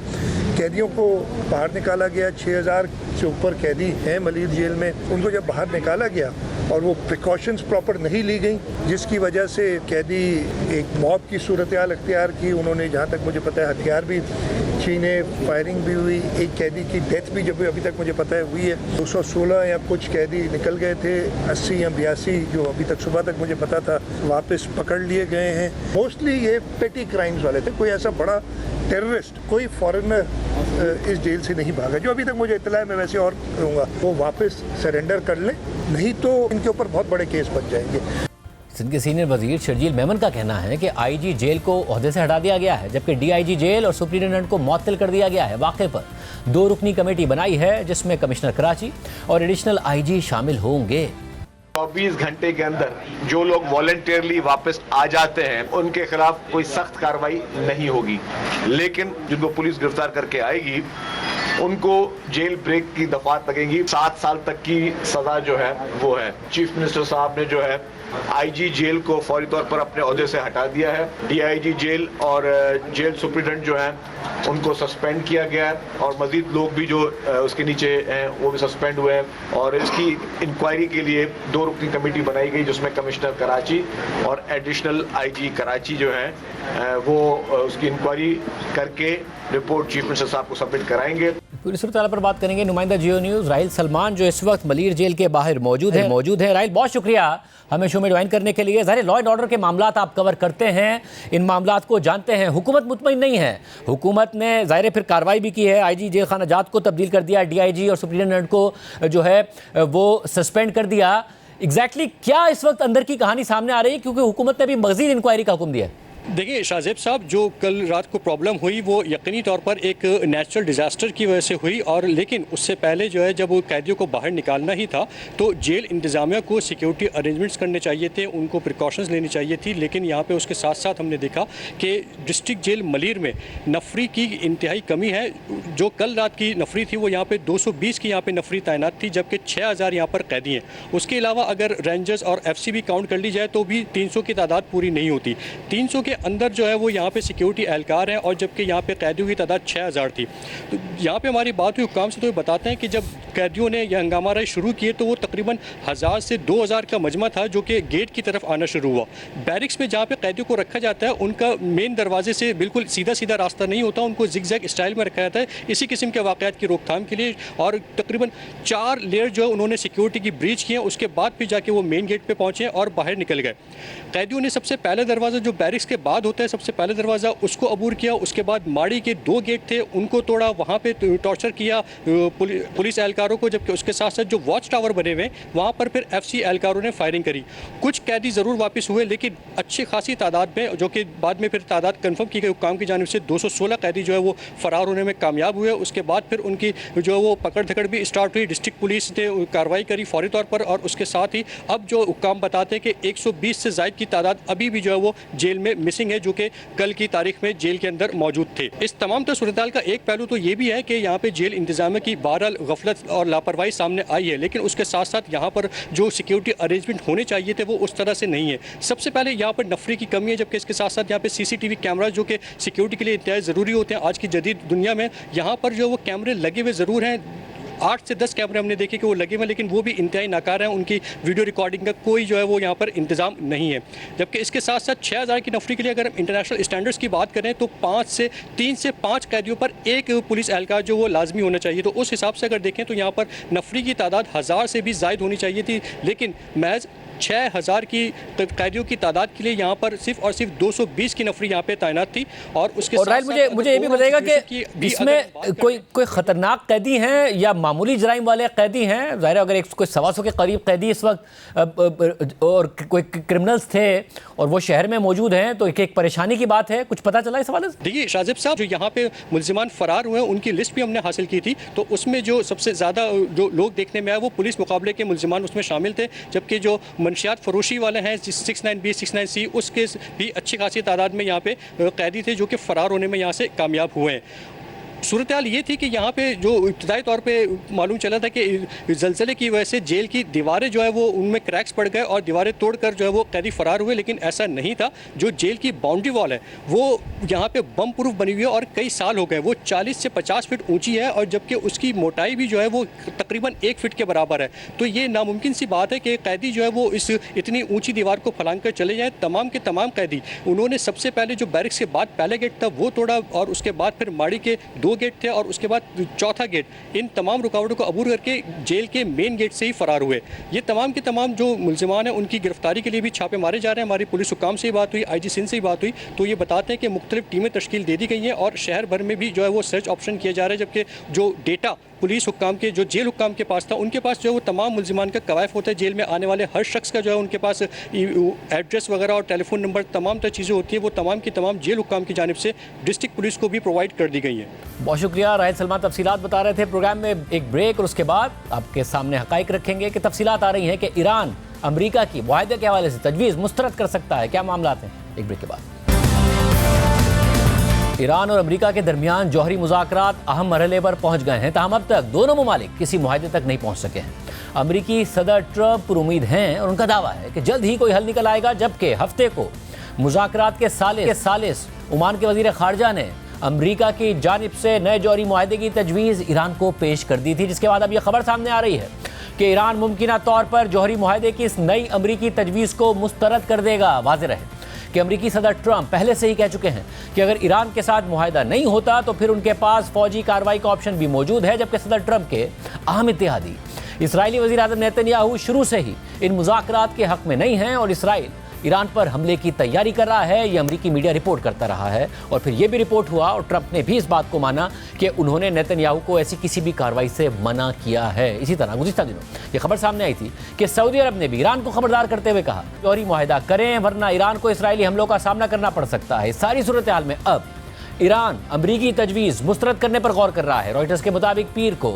कैदियों को बाहर निकाला गया, 6,000 से ऊपर कैदी हैं मलीर जेल में। उनको जब बाहर निकाला गया और वो प्रिकॉशंस प्रॉपर नहीं ली गई, जिसकी वजह से कैदी एक मौत की सूरत हाल अख्तियार की। उन्होंने जहाँ तक मुझे पता है हथियार भी छीने, फायरिंग भी हुई। एक कैदी की डेथ भी जब अभी तक मुझे पता है हुई है। 216 या कुछ कैदी निकल गए थे। 80 या 82 जो अभी तक सुबह तक मुझे पता था वापस पकड़ लिए गए हैं। मोस्टली ये पेटी क्राइम्स वाले थे, कोई ऐसा बड़ा टेररिस्ट, कोई फॉरेनर इस जेल से नहीं भागा। जो अभी तक मुझे इत्तला है, मैं वैसे और कहूँगा वो वापस सरेंडर कर लें, नहीं तो इनके ऊपर बहुत बड़े केस बन जाएंगे। सिंध के सीनियर वजीर शर्जील मेमन का कहना है कि IG जेल को ओहदे से हटा दिया गया है, जबकि DIG जेल और सुप्रिटेंडेंट को मुअत्तल कर दिया गया है। वाक़े पर 2 रुकनी कमेटी बनाई है, जिसमें कमिश्नर कराची और एडिशनल IG शामिल होंगे। 24 घंटे के अंदर जो लोग वॉलंटियरली वापस आ जाते हैं उनके खिलाफ कोई सख्त कार्रवाई नहीं होगी, लेकिन जिनको पुलिस गिरफ्तार करके आएगी उनको जेल ब्रेक की दफात लगेंगी। 7 साल तक की सजा जो है वो है। चीफ मिनिस्टर साहब ने जो है IG जेल को फौरी तौर पर अपने ओहदे से हटा दिया है। DIG जेल और जेल सुप्रिटेंडेंट जो हैं उनको सस्पेंड किया गया है और मजीद लोग भी जो उसके नीचे हैं वो भी सस्पेंड हुए हैं। और इसकी इंक्वायरी के लिए 2 रुकनी कमेटी बनाई गई, जिसमें कमिश्नर कराची और एडिशनल IG कराची जो हैं वो उसकी इंक्वायरी करके रिपोर्ट चीफ मिनिस्टर साहब को सबमिट कराएंगे। पूरी सूरत पर बात करेंगे नुमाइंदा जियो न्यूज़ राहिल सलमान, जो इस वक्त मलीर जेल के बाहर मौजूद है। राहिल, बहुत शुक्रिया हमें शो में ज्वाइन करने के लिए। ज़ाहिर लॉ एंड ऑर्डर के मामलात आप कवर करते हैं, इन मामलात को जानते हैं। हुकूमत मुतमईन नहीं है। हुकूमत ने ज़ाहिर फिर कार्रवाई भी की है, IG जेल खाना जात को तब्दील कर दिया, DIG और सुप्रिटेंडेंट को जो है वो सस्पेंड कर दिया। एग्जैक्टली क्या इस वक्त अंदर की कहानी सामने आ रही है, क्योंकि हुकूमत ने भी मज़ीद इंक्वायरी का हुक्म दिया है? देखिए शाहजेब साहब, जो कल रात को प्रॉब्लम हुई वो यकीनी तौर पर एक नेचुरल डिज़ास्टर की वजह से हुई, और लेकिन उससे पहले जो है जब वो कैदियों को बाहर निकालना ही था तो जेल इंतज़ामिया को सिक्योरिटी अरेंजमेंट्स करने चाहिए थे, उनको प्रिकॉशंस लेनी चाहिए थी। लेकिन यहाँ पे उसके साथ साथ हमने देखा कि डिस्ट्रिक्ट जेल मलीर में नफरी की इंतहाई कमी है। जो कल रात की नफरी थी वो यहाँ पर 220 की यहाँ पर नफरी तैनात थी, जबकि 6,000 यहाँ पर कैदी हैं। उसके अलावा अगर रेंजर्स और FC भी काउंट कर ली जाए तो भी 300 की तादाद पूरी नहीं होती। 300 के अंदर जो है वो यहाँ पे सिक्योरिटी एहलकार हैं और जबकि यहाँ पे कैदियों की तादाद 6000 थी। तो यहाँ पे हमारी बात हुई हुक्काम से, तो ये बताते हैं कि जब कैदियों ने यह हंगामा राय शुरू किए तो वो तकरीबन 1000 से 2000 का मजमा था जो कि गेट की तरफ आना शुरू हुआ। बैरिक्स में जहाँ पे कैदियों को रखा जाता है उनका मेन दरवाजे से बिल्कुल सीधा सीधा रास्ता नहीं होता, उनको जिगजैग स्टाइल में रखा जाता है इसी किस्म के वाक़यात की रोकथाम के लिए। और तकरीबन 4 लेयर जो है उन्होंने सिक्योरिटी की ब्रीच किए, उसके बाद फिर जाके वो मेन गेट पे पहुंचे और बाहर निकल गए। कैदियों ने सबसे पहले दरवाज़ा जो बैरिक्स के बाद होता है, सबसे पहले दरवाज़ा उसको अबूर किया। उसके बाद माड़ी के 2 गेट थे उनको तोड़ा, वहाँ पे टॉर्चर किया पुलिस एहलकारों को, जबकि उसके साथ साथ जो वॉच टावर बने हुए वहाँ पर फिर FC एहलकारों ने फायरिंग करी। कुछ कैदी ज़रूर वापस हुए लेकिन अच्छी खासी तादाद में, जो कि बाद में फिर तादाद कन्फर्म की गई हुक्काम की जानिब से, 216 कैदी जो है वो फ़रार होने में कामयाब हुए। उसके बाद फिर उनकी जो है वो पकड़ धकड़ भी स्टार्ट हुई, डिस्ट्रिक्ट पुलिस ने कार्रवाई करी फौरी तौर पर। और उसके साथ ही अब जो हुक्काम बताते हैं कि 120 से ज़ायद की तादाद अभी भी जो है वो जेल में मिसिंग है, जो कि कल की तारीख में जेल के अंदर मौजूद थे। इस तमाम सूरत का एक पहलू तो ये भी है कि यहाँ पे जेल इंतजामिया की बहरहाल गफलत और लापरवाही सामने आई है, लेकिन उसके साथ साथ यहाँ पर जो सिक्योरिटी अरेंजमेंट होने चाहिए थे वो उस तरह से नहीं है। सबसे पहले यहाँ पर नफरी की कमी है, जबकि इसके साथ साथ यहाँ पे CCTV कैमरा जो कि सिक्योरिटी के लिए इंतहाई ज़रूरी होते हैं आज की जदीद दुनिया में, यहाँ पर जो वो कैमरे लगे हुए ज़रूर हैं। 8 से 10 कैमरे हमने देखे कि वो लगे हुए, लेकिन वो भी इंतहाई नाकार हैं, उनकी वीडियो रिकॉर्डिंग का कोई जो है वो यहाँ पर इंतजाम नहीं है। जबकि इसके साथ साथ 6000 की नफरी के लिए अगर हम इंटरनेशनल स्टैंडर्ड्स की बात करें तो 3 से 5 कैदियों पर एक पुलिस एहलकार जो वो लाजमी होना चाहिए। तो उस हिसाब से अगर देखें तो यहाँ पर नफरी की तादाद 1000 से भी ज़ायद होनी चाहिए थी, लेकिन महज 6000 की कैदियों की तादाद के लिए यहाँ पर सिर्फ और सिर्फ 220 की नफरी यहाँ पे तैनात थी। और उसके और मुझे ये भी बताइएगा कि इसमें कोई खतरनाक कैदी हैं या मामूली जराइम वाले कैदी हैं? ज़ाहिर अगर 125 के करीब कैदी इस वक्त और कोई क्रिमिनल्स थे और वो शहर में मौजूद हैं, तो एक परेशानी की बात है। कुछ पता चला इस हवाले से? देखिए शाजिब साहब, जो यहाँ पे मुल्जिमान फरार हुए हैं उनकी लिस्ट भी हमने हासिल की थी, तो उसमें जो सबसे ज़्यादा जो लोग देखने में आए वो पुलिस मुकाबले के मुल्जिमान उसमें शामिल थे, जबकि जो मंशियात फरोशी वाले हैं 69B 69C उसके भी अच्छी खासी तादाद में यहाँ पे कैदी थे जो कि फ़रार होने में यहाँ से कामयाब हुए हैं। सूरत हाल ये थी कि यहाँ पे जो इब्तदाई तौर पे मालूम चला था कि ज़लज़ले की वजह से जेल की दीवारें जो है वो उनमें क्रैक्स पड़ गए और दीवारें तोड़कर जो है वो कैदी फरार हुए, लेकिन ऐसा नहीं था। जो जेल की बाउंड्री वॉल है वो यहाँ पे बम प्रूफ बनी हुई है और कई साल हो गए, वो 40 से 50 फीट ऊंची है और जबकि उसकी मोटाई भी जो है वो तकरीबन 1 फीट के बराबर है। तो ये नामुमकिन सी बात है कि कैदी जो है वो इस इतनी ऊँची दीवार को फलांग कर चले जाएँ। तमाम के तमाम कैदी उन्होंने सबसे पहले जो बैरिक्स के बाद पहले गेट था वो तोड़ा और उसके बाद फिर माड़ी के 2 गेट थे और उसके बाद चौथा गेट, इन तमाम रुकावटों को अबूर करके जेल के मेन गेट से ही फरार हुए। ये तमाम के तमाम जो मुल्जिमान हैं उनकी गिरफ्तारी के लिए भी छापे मारे जा रहे हैं। हमारी पुलिस हुकाम से ही बात हुई, IG सिंध से ही बात हुई, तो ये बताते हैं कि मुख्तलिफ टीमें तश्कील दे दी गई हैं और शहर भर में भी जो है वो सर्च ऑप्शन किया जा रहा है। जबकि जो डेटा पुलिस हुक्काम के जो जेल हुक्काम के पास था, उनके पास जो है वो तमाम मुल्जिमान का कवायफ होता है, जेल में आने वाले हर शख्स का जो है उनके पास एड्रेस वगैरह और टेलीफोन नंबर तमाम तरह चीज़ें होती है, वो तमाम की तमाम जेल हुक्काम की जानिब से डिस्ट्रिक्ट पुलिस को भी प्रोवाइड कर दी गई है। बहुत शुक्रिया। राहिल सलमान तफसीलात बता रहे थे। प्रोग्राम में एक ब्रेक और उसके बाद आपके सामने हकाइक रखेंगे कि तफसीलात आ रही हैं कि ईरान अमरीका की मुआहदे के हवाले से तजवीज़ मुस्तरद कर सकता है। क्या मामला हैं? एक ब्रेक के बाद। ईरान और अमेरिका के दरमियान जौहरी मुज़ाकरात अहम मरहले पर पहुंच गए हैं, ताहम अब तक दोनों ममालिक किसी मुआहदे तक नहीं पहुंच सके हैं। अमेरिकी सदर ट्रंप पर उम्मीद हैं और उनका दावा है कि जल्द ही कोई हल निकल आएगा, जबकि हफ्ते को मुज़ाकरात के सालिस ओमान के वज़ीर ख़ारजा ने अमेरिका की जानिब से नए जौहरी मुआहदे की तजवीज़ ईरान को पेश कर दी थी, जिसके बाद अब यह खबर सामने आ रही है कि ईरान मुमकिना तौर पर जौहरी मुआहदे की इस नई अमेरिकी तजवीज़ को मुस्तरद कर देगा। वाज़ेह रहे कि अमेरिकी सदर ट्रंप पहले से ही कह चुके हैं कि अगर ईरान के साथ मुआहदा नहीं होता तो फिर उनके पास फौजी कार्रवाई का ऑप्शन भी मौजूद है, जबकि सदर ट्रंप के अहम इत्तेहादी इस्राईली वज़ीर आज़म नेतन्याहू शुरू से ही इन मुज़ाकरात के हक़ में नहीं हैं और इसराइल ईरान पर हमले की तैयारी कर रहा है। ये अमेरिकी मीडिया रिपोर्ट करता रहा है और फिर ये भी रिपोर्ट हुआ और ट्रंप ने भी इस बात को माना कि उन्होंने नेतन्याहू को ऐसी किसी भी कार्रवाई से मना किया है। इसी तरह गुज़िश्ता दिनों ये खबर सामने आई थी कि सऊदी अरब ने भी ईरान को खबरदार करते हुए कहा जौहरी मुआहदा करें वरना ईरान को इसराइली हमलों का सामना करना पड़ सकता है। सारी सूरत हाल में अब ईरान अमरीकी तजवीज़ मुस्तरद करने पर गौर कर रहा है। रॉयटर्स के मुताबिक पीर को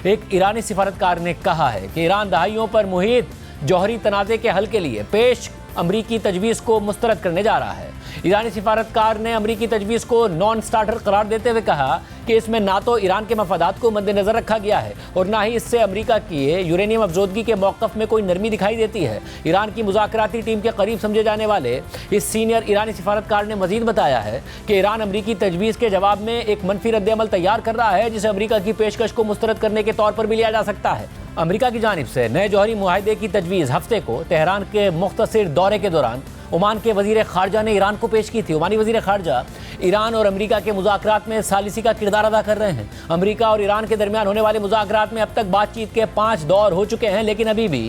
एक ईरानी सिफारतकार ने कहा है कि ईरान दहाइयों पर मुहित जौहरी तनाज़े के हल के लिए पेश अमरीकी तजवीज़ को मुस्तरद करने जा रहा है। ईरानी सिफारतकार ने अमरीकी तजवीज़ को नॉन स्टार्टर करार देते हुए कहा कि इसमें ना तो ईरान के मफादात को मद्देनजर रखा गया है और ना ही इससे अमरीका की यूरेनियम अफजोदगी के मौक़िफ़ में कोई नरमी दिखाई देती है। ईरान की मुज़ाकराती टीम के करीब समझे जाने वाले इस सीनियर ईरानी सिफारतकार ने मजीद बताया है कि ईरान अमरीकी तजवीज़ के जवाब में एक मनफी रद्द-ए-अमल तैयार कर रहा है, जिसे अमरीका की पेशकश को मुस्तरद करने के तौर पर भी लिया जा सकता है। अमरीका की जानिब से नए जौहरी मुआहदे की तजवीज़ हफ्ते को तेहरान के मुख्तसर दौरे के दौरान ओमान के वज़ीर ख़ारजा ने ईरान को पेश की थी। ओमानी वज़ीर ख़ारजा ईरान और अमरीका के मुज़ाकरात में सालिसी का किरदार अदा कर रहे हैं। अमरीका और ईरान के दरमियान होने वाले मुज़ाकरात में अब तक बातचीत के 5 दौर हो चुके हैं, लेकिन अभी भी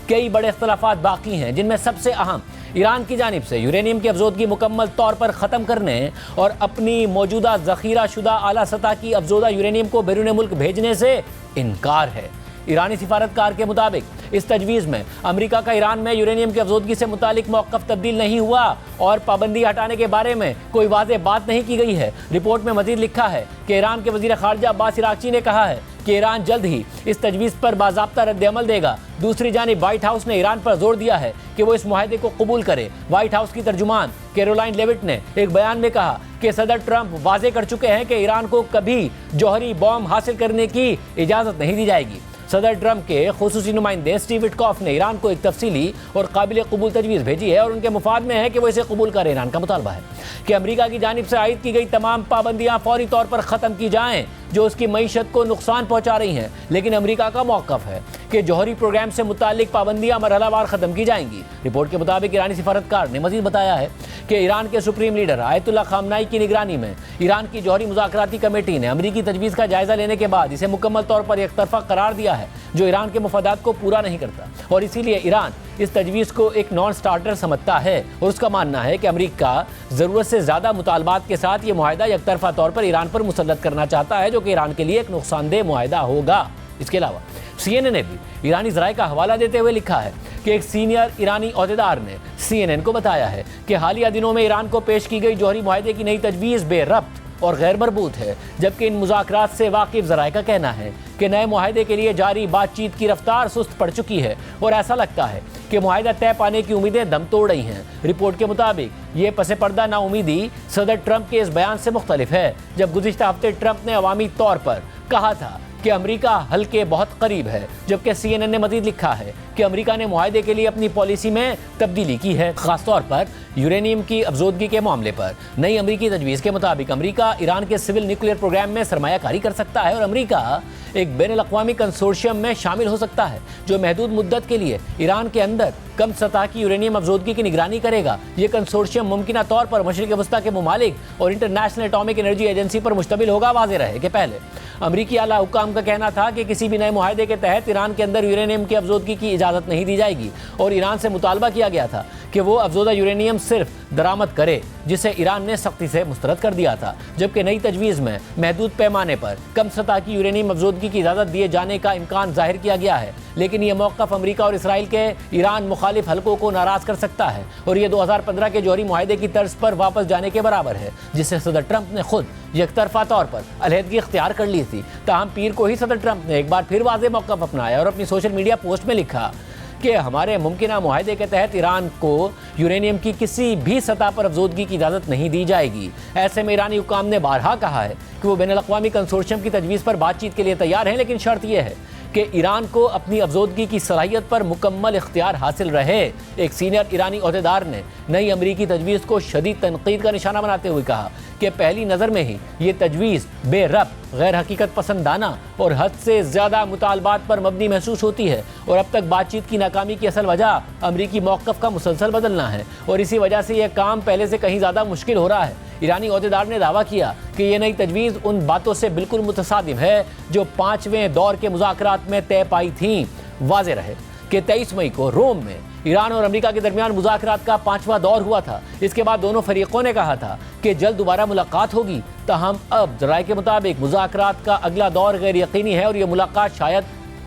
कई बड़े इख्तलाफात बाकी हैं, जिनमें सबसे अहम ईरान की जानिब से यूरेनियम की अफजोदगी मुकम्मल तौर पर ख़त्म करने और अपनी मौजूदा ज़ख़ीरा शुदा आला सतह की अफजोदा यूरेनियम को बैरून मुल्क भेजने से इनकार है। ईरानी सिफारतकार के मुताबिक इस तजवीज़ में अमरीका का ईरान में यूरेनियम की अफजोदगी से मुतालिक मौक़िफ़ तब्दील नहीं हुआ और पाबंदी हटाने के बारे में कोई वाज़ेह बात नहीं की गई है। रिपोर्ट में मज़ीद लिखा है कि ईरान के वज़ीर ख़ारजा अब्बास इराक़ची ने कहा है कि ईरान जल्द ही इस तजवीज़ पर बाज़ाब्ता रद्द-ए-अमल देगा। दूसरी जानिब व्हाइट हाउस ने ईरान पर जोर दिया है कि वो इस मुआहदे को कबूल करे। व्हाइट हाउस की तर्जुमान कैरोलाइन लेविट ने एक बयान में कहा कि सदर ट्रंप वाज़े कर चुके हैं कि ईरान को कभी जौहरी बॉम्ब हासिल करने की इजाज़त नहीं दी जाएगी। सदर ट्रंप के खुसूसी नुमाइंदे स्टीव विटकॉफ ने ईरान को एक तफसीली और काबिल कबूल तजवीज़ भेजी है और उनके मुफाद में है कि वो इसे कबूल करे। ईरान का मुतालबा है कि अमरीका की जानिब से आयद की गई तमाम पाबंदियाँ फौरी तौर पर ख़त्म की जाएँ जो उसकी मईशत को नुकसान पहुँचा रही हैं, लेकिन अमरीका का मौक़िफ़ है कि जौहरी प्रोग्राम से मुतालिक पाबंदियाँ मरहलावार ख़त्म की जाएंगी। रिपोर्ट के मुताबिक ईरानी सिफारतकार ने मज़ीद बताया है कि ईरान के सुप्रीम लीडर आयतुल्लाह खामनाई की निगरानी में ईरान की जौहरी मुज़ाकराती कमेटी ने अमरीकी तजवीज़ का जायज़ा लेने के बाद इसे मुकम्मल तौर पर एक तरफ़ा करार दिया है, जो ईरान के मफादात को पूरा नहीं करता और इसीलिए ईरान इस तजवीज़ को एक नॉन स्टार्टर समझता है और उसका मानना है कि अमरीका ज़रूरत से ज़्यादा मुतालबात के साथ ये मुआहदा एक तरफ़ा तौर पर ईरान पर मुसल्लत करना चाहता है, जो कि ईरान के लिए एक नुकसानदेह मुआहदा होगा। इसके अलावा CNN ने भी ईरानी ज़राए का हवाला देते हुए लिखा है कि एक सीनियर ईरानी ओहदेदार ने CNN को बताया है कि हालिया दिनों में ईरान को पेश की गई जौहरी मुआहदे की नई तजवीज़ बेरब्त और गैर मरबूत है, जबकि इन मुज़ाकरात से वाकिफ़ ज़राए का कहना है कि नए मुआहदे के लिए जारी बातचीत की रफ्तार सुस्त पड़ चुकी है और ऐसा लगता है कि मुआहदा तय पाने की उम्मीदें दम तोड़ रही हैं। रिपोर्ट के मुताबिक ये पसे पर्दा नाउमीदी सदर ट्रंप के इस बयान से मुख्तलिफ है, जब गुज़िश्ता हफ्ते ट्रंप ने अवामी तौर पर कहा था कि अमरीका हल के बहुत करीब है, जबकि CNN ने मज़ीद लिखा है कि अमरीका ने मुआहदे के लिए अपनी पॉलिसी में तब्दीली की है, खासतौर पर यूरेनियम की अफजोदगी के मामले पर। नई अमरीकी तजवीज़ के मुताबिक अमरीका ईरान के सिविल न्यूक्लियर प्रोग्राम में सरमायाकारी कर सकता है और अमरीका एक बैनुल-अक़वामी कंसोर्शियम में शामिल हो सकता है, जो महदूद मुद्दत के लिए ईरान के अंदर कम सतह की यूरेनियम अफजोदगी की निगरानी करेगा। ये कंसोर्शियम मुमकिना तौर पर मशरिक़ वस्ता के ममालिक और इंटरनेशनल एटॉमिक एनर्जी एजेंसी पर मुश्तमिल होगा। वाज़ेह रहे कि पहले अमरीकी आला हुकाम का कहना था कि किसी भी नए मुआहदे के तहत ईरान के अंदर यूरेनियम की अफजोदगी की इजाज़त नहीं दी जाएगी और ईरान से मुतालबा किया गया था कि वो अफजोदा यूरेनियम सिर्फ दरामद करे, जिसे ईरान ने सख्ती से मुस्तरद कर दिया था। जबकि नई तजवीज़ में महदूद पैमाने पर कम सतह की यूरेनियम अफजोदगी की इजाज़त दिए जाने का इम्कान जाहिर किया गया है, लेकिन यह मौक़िफ़ अमरीका और इसराइल के ईरान मुखालिफ हलकों को नाराज़ कर सकता है और ये 2015 के जौहरी मुआहदे की तर्ज पर वापस जाने के बराबर है, जिससे सदर ट्रंप ने खुद यकतरफा तौर पर अलहदगी इख्तियार कर ली थी। ताहम पीर को ही सदर ट्रंप ने एक बार फिर वाज़ेह मौक़िफ़ अपनाया और अपनी सोशल मीडिया पोस्ट में लिखा कि हमारे मुमकिना मुआहदे के तहत ईरान को यूरेनियम की किसी भी सतह पर अफजोदगी की इजाज़त नहीं दी जाएगी। ऐसे में ईरानी हुकाम ने बारहा कहा है कि वो बैनुल-अक़वामी कंसोर्शियम की तजवीज़ पर बातचीत के लिए तैयार हैं, लेकिन शर्त यह है कि ईरान को अपनी अफजोदगी की सलाहियत पर मुकम्मल इख्तियार हासिल रहे। एक सीनियर ईरानी ओहदेदार ने नई अमरीकी तजवीज़ को शदीद तनकीद का निशाना बनाते हुए कहा कि पहली नज़र में ही ये तजवीज़ बेरब्त, गैर हकीकत पसंदाना और हद से ज़्यादा मुतालबात पर मबनी महसूस होती है और अब तक बातचीत की नाकामी की असल वजह अमरीकी मौक़िफ़ का मुसलसल बदलना है और इसी वजह से यह काम पहले से कहीं ज़्यादा मुश्किल हो रहा है। ईरानी ओहदेदार ने दावा किया कि यह नई तजवीज़ उन बातों से बिल्कुल मुतसादिम है जो 5वें दौर के मुज़ाकरात में तय पाई थीं। वाज़ेह रहे कि 23 मई को रोम में ईरान और अमरीका के दरमियान मुज़ाकरात का 5वां दौर हुआ था। इसके बाद दोनों फरीकों ने कहा था कि जल्द दोबारा मुलाकात होगी, ताहम अब ज़राए के मुताबिक मुज़ाकरात का अगला दौर गैर यकीनी है और यह मुलाकात शायद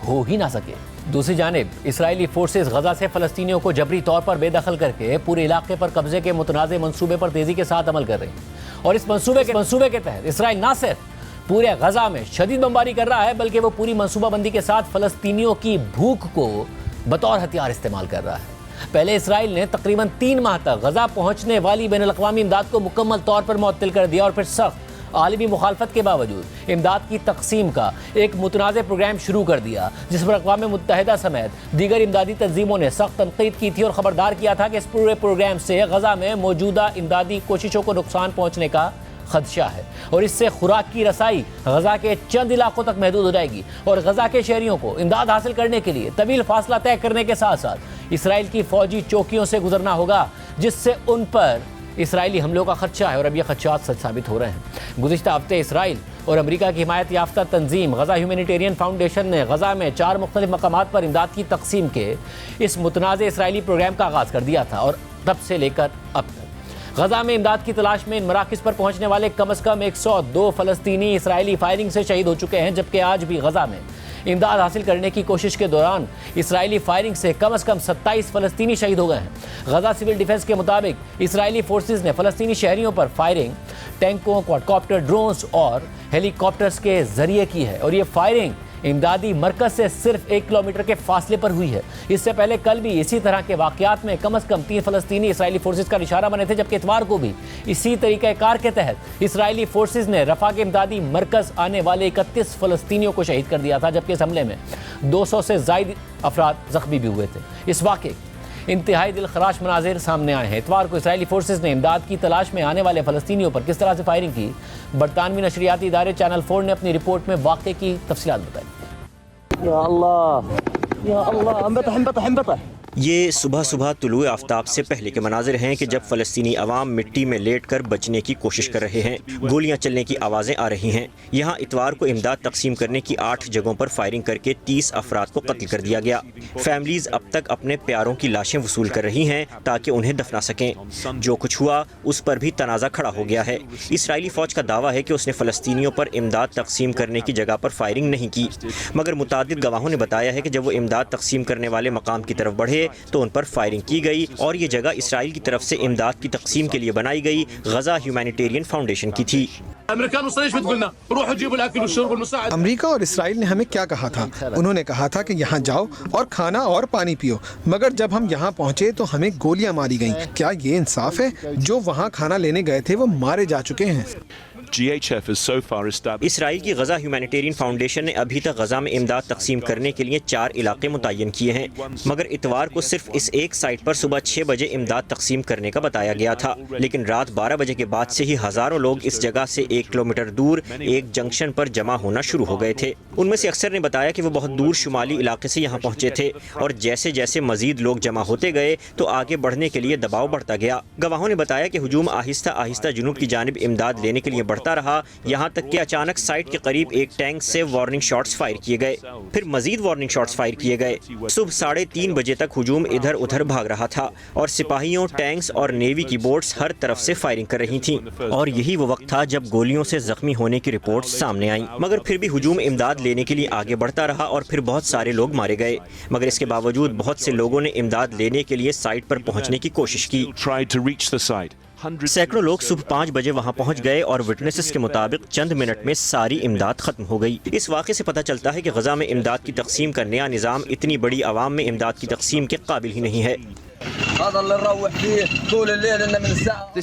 हो ही ना सके। दूसरी जानिब इसराइली फोर्सेस गजा से फ़लस्तीनियों को जबरी तौर पर बेदखल करके पूरे इलाके पर कब्जे के मुतनाज़े मंसूबे पर तेज़ी के साथ अमल कर रही हैं और इस मंसूबे के तहत इसराइल ना सिर्फ पूरे गजा में शदीद बमबारी कर रहा है, बल्कि वो पूरी मंसूबाबंदी के साथ फ़लस्तीनियों की भूख को बतौर हथियार इस्तेमाल कर रहा है। पहले इसराइल ने तकरीबन 3 माह तक गजा पहुंचने वाली बैनुल-अक़वामी इमदाद को मुकम्मल तौर पर मुअत्तल कर दिया और फिर सख्त आलमी मुखालफत के बावजूद इमदाद की तकसीम का एक मुतनाज़ प्रोग्राम शुरू कर दिया, जिस पर अक़वाम मुत्तहिदा समेत दीगर इमदादी तंजीमों ने सख्त तनक़ीद की थी और ख़बरदार किया था कि इस पूरे प्रोग्राम से गजा में मौजूदा इमदादी कोशिशों को नुकसान पहुँचने का खदशा है और इससे खुराक की रसाई गजा के चंद इलाकों तक महदूद हो जाएगी और गजा के शहरियों को इमदाद हासिल करने के लिए तवील फासला तय करने के साथ साथ इसराइल की फौजी चौकियों से गुजरना होगा, जिससे उन पर इसराइली हमलों का खदशा है और अब यह खदशात सच साबित हो रहे हैं। गुज़िश्ता हफ्ते इसराइल और अमेरिका की हिमायत याफ्ता तंजीम गजा ह्यूमैनिटेरियन फाउंडेशन ने गजा में 4 मुख्तलिफ मकामात पर इमदाद की तकसीम के इस मुतनाज़ इसराइली प्रोग्राम का आगाज़ कर दिया था और तब से लेकर अब तक गजा में इमदाद की तलाश में इन मराकिज़ पर पहुँचने वाले कम अज़ कम 102 फ़लस्तीनी इसराइली फायरिंग से शहीद हो चुके हैं, जबकि आज भी गजा में इमदाद हासिल करने की कोशिश के दौरान इसराइली फायरिंग से कम 27 फ़लस्तीनी शहीद हो गए हैं। गजा सिविल डिफेंस के मुताबिक इसराइली फोर्सेस ने फ़लस्तीनी शहरियों पर फायरिंग टैंकों, क्वाडकॉप्टर, ड्रोन्स और हेलीकॉप्टर्स के जरिए की है और ये फायरिंग इमदादी मरकज़ से सिर्फ 1 किलोमीटर के फासले पर हुई है। इससे पहले कल भी इसी तरह के वाक़यात में कम से कम 3 फ़लस्तीनी इसराइली फोर्सेस का निशाना बने थे, जबकि इतवार को भी इसी तरीक़ाकार के तहत इसराइली फोर्सेस ने रफ़ा के इमदादी मरकज़ आने वाले 31 फ़लस्तीनियों को शहीद कर दिया था, जबकि इस हमले में 200 से ज़ायद अफराद ज़ख्मी भी हुए थे। इस वाक़े इंतहाई दिलखराश मनाजिर सामने आए हैं। इतवार को इसराइली फोर्सेस ने इमदाद की तलाश में आने वाले फ़लस्तीनियों पर किस तरह से फायरिंग की, बरतानवी नशरियाती इदारे चैनल 4 ने अपनी रिपोर्ट में वाक़े की तफसीलात बताई। या अल्लाह, या अल्लाह, हम ये सुबह सुबह तुलुए आफ्ताब से पहले के मनाजिर हैं कि जब फ़लस्तीनी अवाम मिट्टी में लेट कर बचने की कोशिश कर रहे हैं। गोलियां चलने की आवाज़ें आ रही हैं। यहाँ इतवार को इमदाद तकसीम करने की 8 जगहों पर फायरिंग करके 30 अफराद को कत्ल कर दिया गया। फैमिलीज़ अब तक अपने प्यारों की लाशें वसूल कर रही हैं ताकि उन्हें दफना सकें। जो कुछ हुआ उस पर भी तनाज़ा खड़ा हो गया है। इसराइली फ़ौज का दावा है कि उसने फ़लस्तीनियों पर इमदाद तकसीम करने की जगह पर फायरिंग नहीं की, मगर मुतादिद गवाहों ने बताया है कि जब वो इमदाद तकसीम करने वाले मकाम की तरफ बढ़े तो उन पर फायरिंग की गई और ये जगह इसराइल की तरफ से इमदाद की तकसीम के लिए बनाई गई गजा ह्यूमैनिटेरियन फाउंडेशन की थी। अमेरिका और इसराइल ने हमें क्या कहा था? उन्होंने कहा था कि यहाँ जाओ और खाना और पानी पियो, मगर जब हम यहाँ पहुँचे तो हमें गोलियाँ मारी गईं। क्या ये इंसाफ है? जो वहाँ खाना लेने गए थे वो मारे जा चुके हैं। इसराइल की गजा ह्यूमैनिटेरियन फाउंडेशन ने अभी तक गजा में इमदाद तकसीम करने के लिए 4 इलाके मुतय्यन किए हैं, मगर इतवार को सिर्फ इस एक साइट पर सुबह 6 बजे इमदाद तकसीम करने का बताया गया था, लेकिन रात 12 बजे के बाद से ही हज़ारों लोग इस जगह से 1 किलोमीटर दूर एक जंक्शन पर जमा होना शुरू हो गए थे। उनमें से अक्सर ने बताया कि वो बहुत दूर शुमाली इलाके से यहाँ पहुँचे थे और जैसे जैसे मजीद लोग जमा होते गए तो आगे बढ़ने के लिए दबाव बढ़ता गया। गवाहों ने बताया कि हुजूम आहिस्ता आहिस्ता जुनूब की जानिब इमदाद लेने के लिए बढ़ता रहा, यहाँ तक कि अचानक साइट के करीब एक टैंक से वार्निंग शॉट्स फायर किए गए, फिर मजीद वार्निंग शॉट्स फायर किए गए। सुबह 3:30 बजे तक हुजूम इधर उधर भाग रहा था और सिपाहियों, टैंक्स और नेवी की बोट्स हर तरफ से फायरिंग कर रही थीं और यही वो वक्त था जब गोलियों से जख्मी होने की रिपोर्ट सामने आई। मगर फिर भी हुजूम इमदाद लेने के लिए आगे बढ़ता रहा और फिर बहुत सारे लोग मारे गए, मगर इसके बावजूद बहुत से लोगों ने इमदाद लेने के लिए साइट पर पहुँचने की कोशिश की। सैकड़ों लोग सुबह 5 बजे वहां पहुंच गए और विटनेसेस के मुताबिक चंद मिनट में सारी इमदाद खत्म हो गई। इस वाक़े से पता चलता है कि गजा में इमदाद की तकसीम का नया निज़ाम इतनी बड़ी आवाम में इमदाद की तकसीम के काबिल ही नहीं है।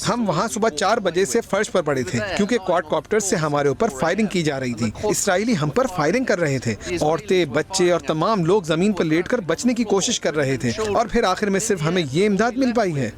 हम वहाँ सुबह 4 बजे से फर्श पर पड़े थे क्योंकि क्वाडकॉप्टर से हमारे ऊपर फायरिंग की जा रही थी। इसराइली हम पर फायरिंग कर रहे थे। औरतें, बच्चे और तमाम लोग जमीन पर लेटकर बचने की कोशिश कर रहे थे और फिर आखिर में सिर्फ हमें ये इमदाद मिल पाई है।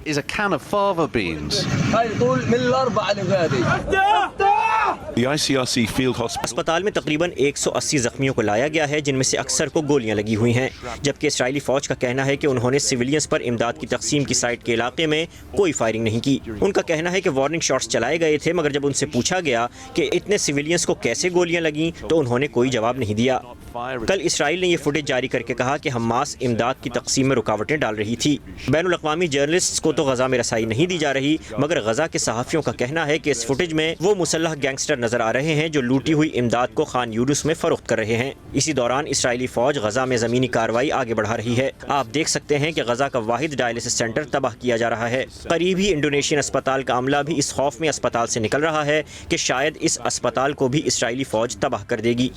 अस्पताल में तकरीबन 180 जख्मियों को लाया गया है, जिनमें से अक्सर को गोलियां लगी हुई हैं, जबकि इसराइली फौज का कहना है कि उन्होंने सिविलियंस पर इमदाद की तकसीम की साइट के इलाके में कोई फायरिंग नहीं की। उनका कहना है कि वार्निंग शॉट्स चलाए गए थे, मगर जब उनसे पूछा गया कि इतने सिविलियंस को कैसे गोलियां लगीं तो उन्होंने कोई जवाब नहीं दिया। कल इसराइल ने यह फुटेज जारी करके कहा कि हमास इमदाद की तकसीम में रुकावटें डाल रही थी। बैनुल-अक़वामी जर्नलिस्ट्स को तो गजा में रसाई नहीं दी जा रही, मगर गजा के सहाफ़ियों का कहना है कि इस फुटेज में वो मुसल्लह गैंगस्टर नजर आ रहे हैं जो लूटी हुई इमदाद को खान यूनुस में फरोख्त कर रहे हैं। इसी दौरान इसराइली फौज गजा में ज़मीनी कार्रवाई आगे बढ़ा रही है। आप देख सकते हैं कि गजा का वाहिद डायलिसिस सेंटर तबाह किया जा रहा है। करीब ही इंडोनेशियन अस्पताल का अमला भी इस खौफ में अस्पताल से निकल रहा है कि शायद इस अस्पताल को भी इसराइली फौज तबाह कर देगी।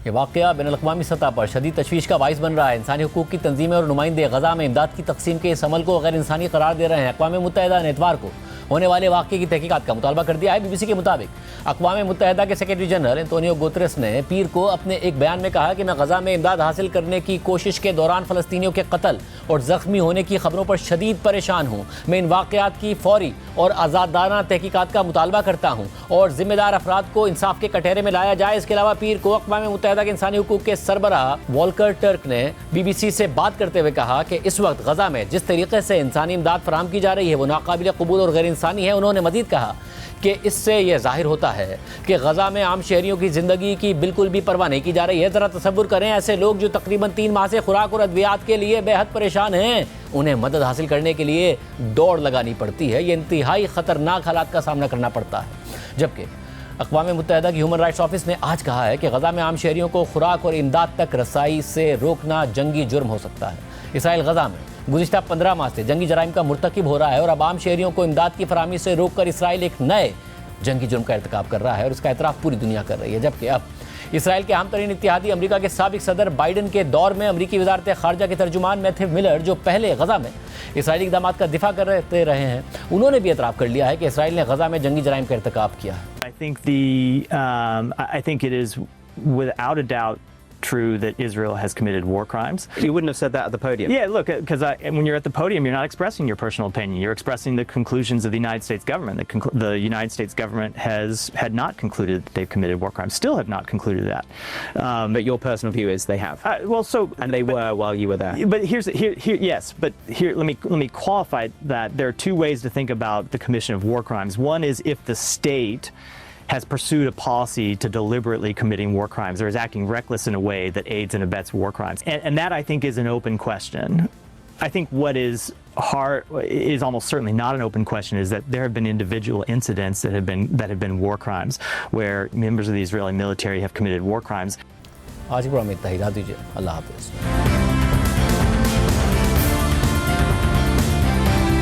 ये वाक़या बैनुल-अक़वामी सतह पर शदीद तशवीश का बाइस बन रहा है। इंसानी हुकूक की तंजीमें और नुमाइंदे गजा में इमदाद की तकसीम के इस अमल को गैर इंसानी करार दे रहे हैं। अक़वाम मुत्तहिदा ने इतवार को होने वाले वाक़े की तहकीकात का मुतालबा कर दिया है। BBC के मुताबिक अक़वाम मुत्तहिदा के सेक्रेटरी जनरल एंटोनियो गुतरेस ने पीर को अपने एक बयान में कहा कि मैं गजा में इमदाद हासिल करने की कोशिश के दौरान फ़लस्तीनियों के कत्ल और ज़ख्मी होने की खबरों पर शदीद परेशान हूँ। मैं इन वाक़यात की फौरी और आज़ादाना तहकीकात का मुतालबा करता हूँ और ज़िम्मेदार अफराद को इंसाफ के कटहरे में लाया जाए। इसके अलावा पीर को अक़वाम मुत्तहिदा के इंसानी हुकूक के सरबराह वॉल्कर टर्क ने BBC से बात करते हुए कहा कि इस वक्त गजा में जिस तरीके से इंसानी इमदाद फराहम की जा रही है वो नाकाबिल कबूल और गैर इंसानी है। उन्होंने मज़ीद कहा कि इससे यह जाहिर होता है कि गजा में आम शहरियों की ज़िंदगी की बिल्कुल भी परवाह नहीं की जा रही है। ज़रा तसव्वुर करें, ऐसे लोग जो तकरीबन 3 माह से खुराक और अद्वियात के लिए बेहद परेशान हैं, उन्हें मदद हासिल करने के लिए दौड़ लगानी पड़ती है। ये इंतहाई ख़तरनाक हालात का सामना करना पड़ता है। जबकि अक़वाम मुत्तहिदा की ह्यूमन राइट्स ऑफिस ने आज कहा है कि गजा में आम शहरियों को खुराक और इमदाद तक रसाई से रोकना जंगी जुर्म हो सकता है। इसराइल गजा में गुज़िश्ता 15 माह से जंगी जराइम का मुर्तकिब हो रहा है और अब आम शहरियों को इमदाद की फराहमी से रोक कर इसराइल एक नए जंगी जुर्म का इर्तिकाब कर रहा है और इसका एतराफ़ पूरी दुनिया कर रही है। जबकि अब इसराइल के अहम तरीन इत्तेहादी अमरीका के साबिक सदर बाइडन के दौर में अमरीकी वज़ारत ख़ारजा के तर्जुमान मैथ्यू मिलर, जो पहले गजा में इसराइली इक़दामात का दिफा करते रहे हैं, उन्होंने भी एतराफ़ कर लिया है कि इसराइल ने गजा में जंगी जराइम का इर्तिकाब किया है। I think it is without a doubt true that Israel has committed war crimes. You wouldn't have said that at the podium. Yeah, look, because when you're at the podium, you're not expressing your personal opinion. You're expressing the conclusions of the United States government. The United States government had not concluded that they've committed war crimes. Still have not concluded that. But your personal view is they have. And they were while you were there. But let me qualify that. There are two ways to think about the commission of war crimes. One is if the state has pursued a policy to deliberately committing war crimes or is acting reckless in a way that aids and abets war crimes. And that, I think, is an open question. I think what is almost certainly not an open question is that there have been individual incidents that have been war crimes where members of the Israeli military have committed war crimes. आज के प्रोग्राम में इतना ही। इजाज़त दीजिए। अल्लाह हाफ़िज़।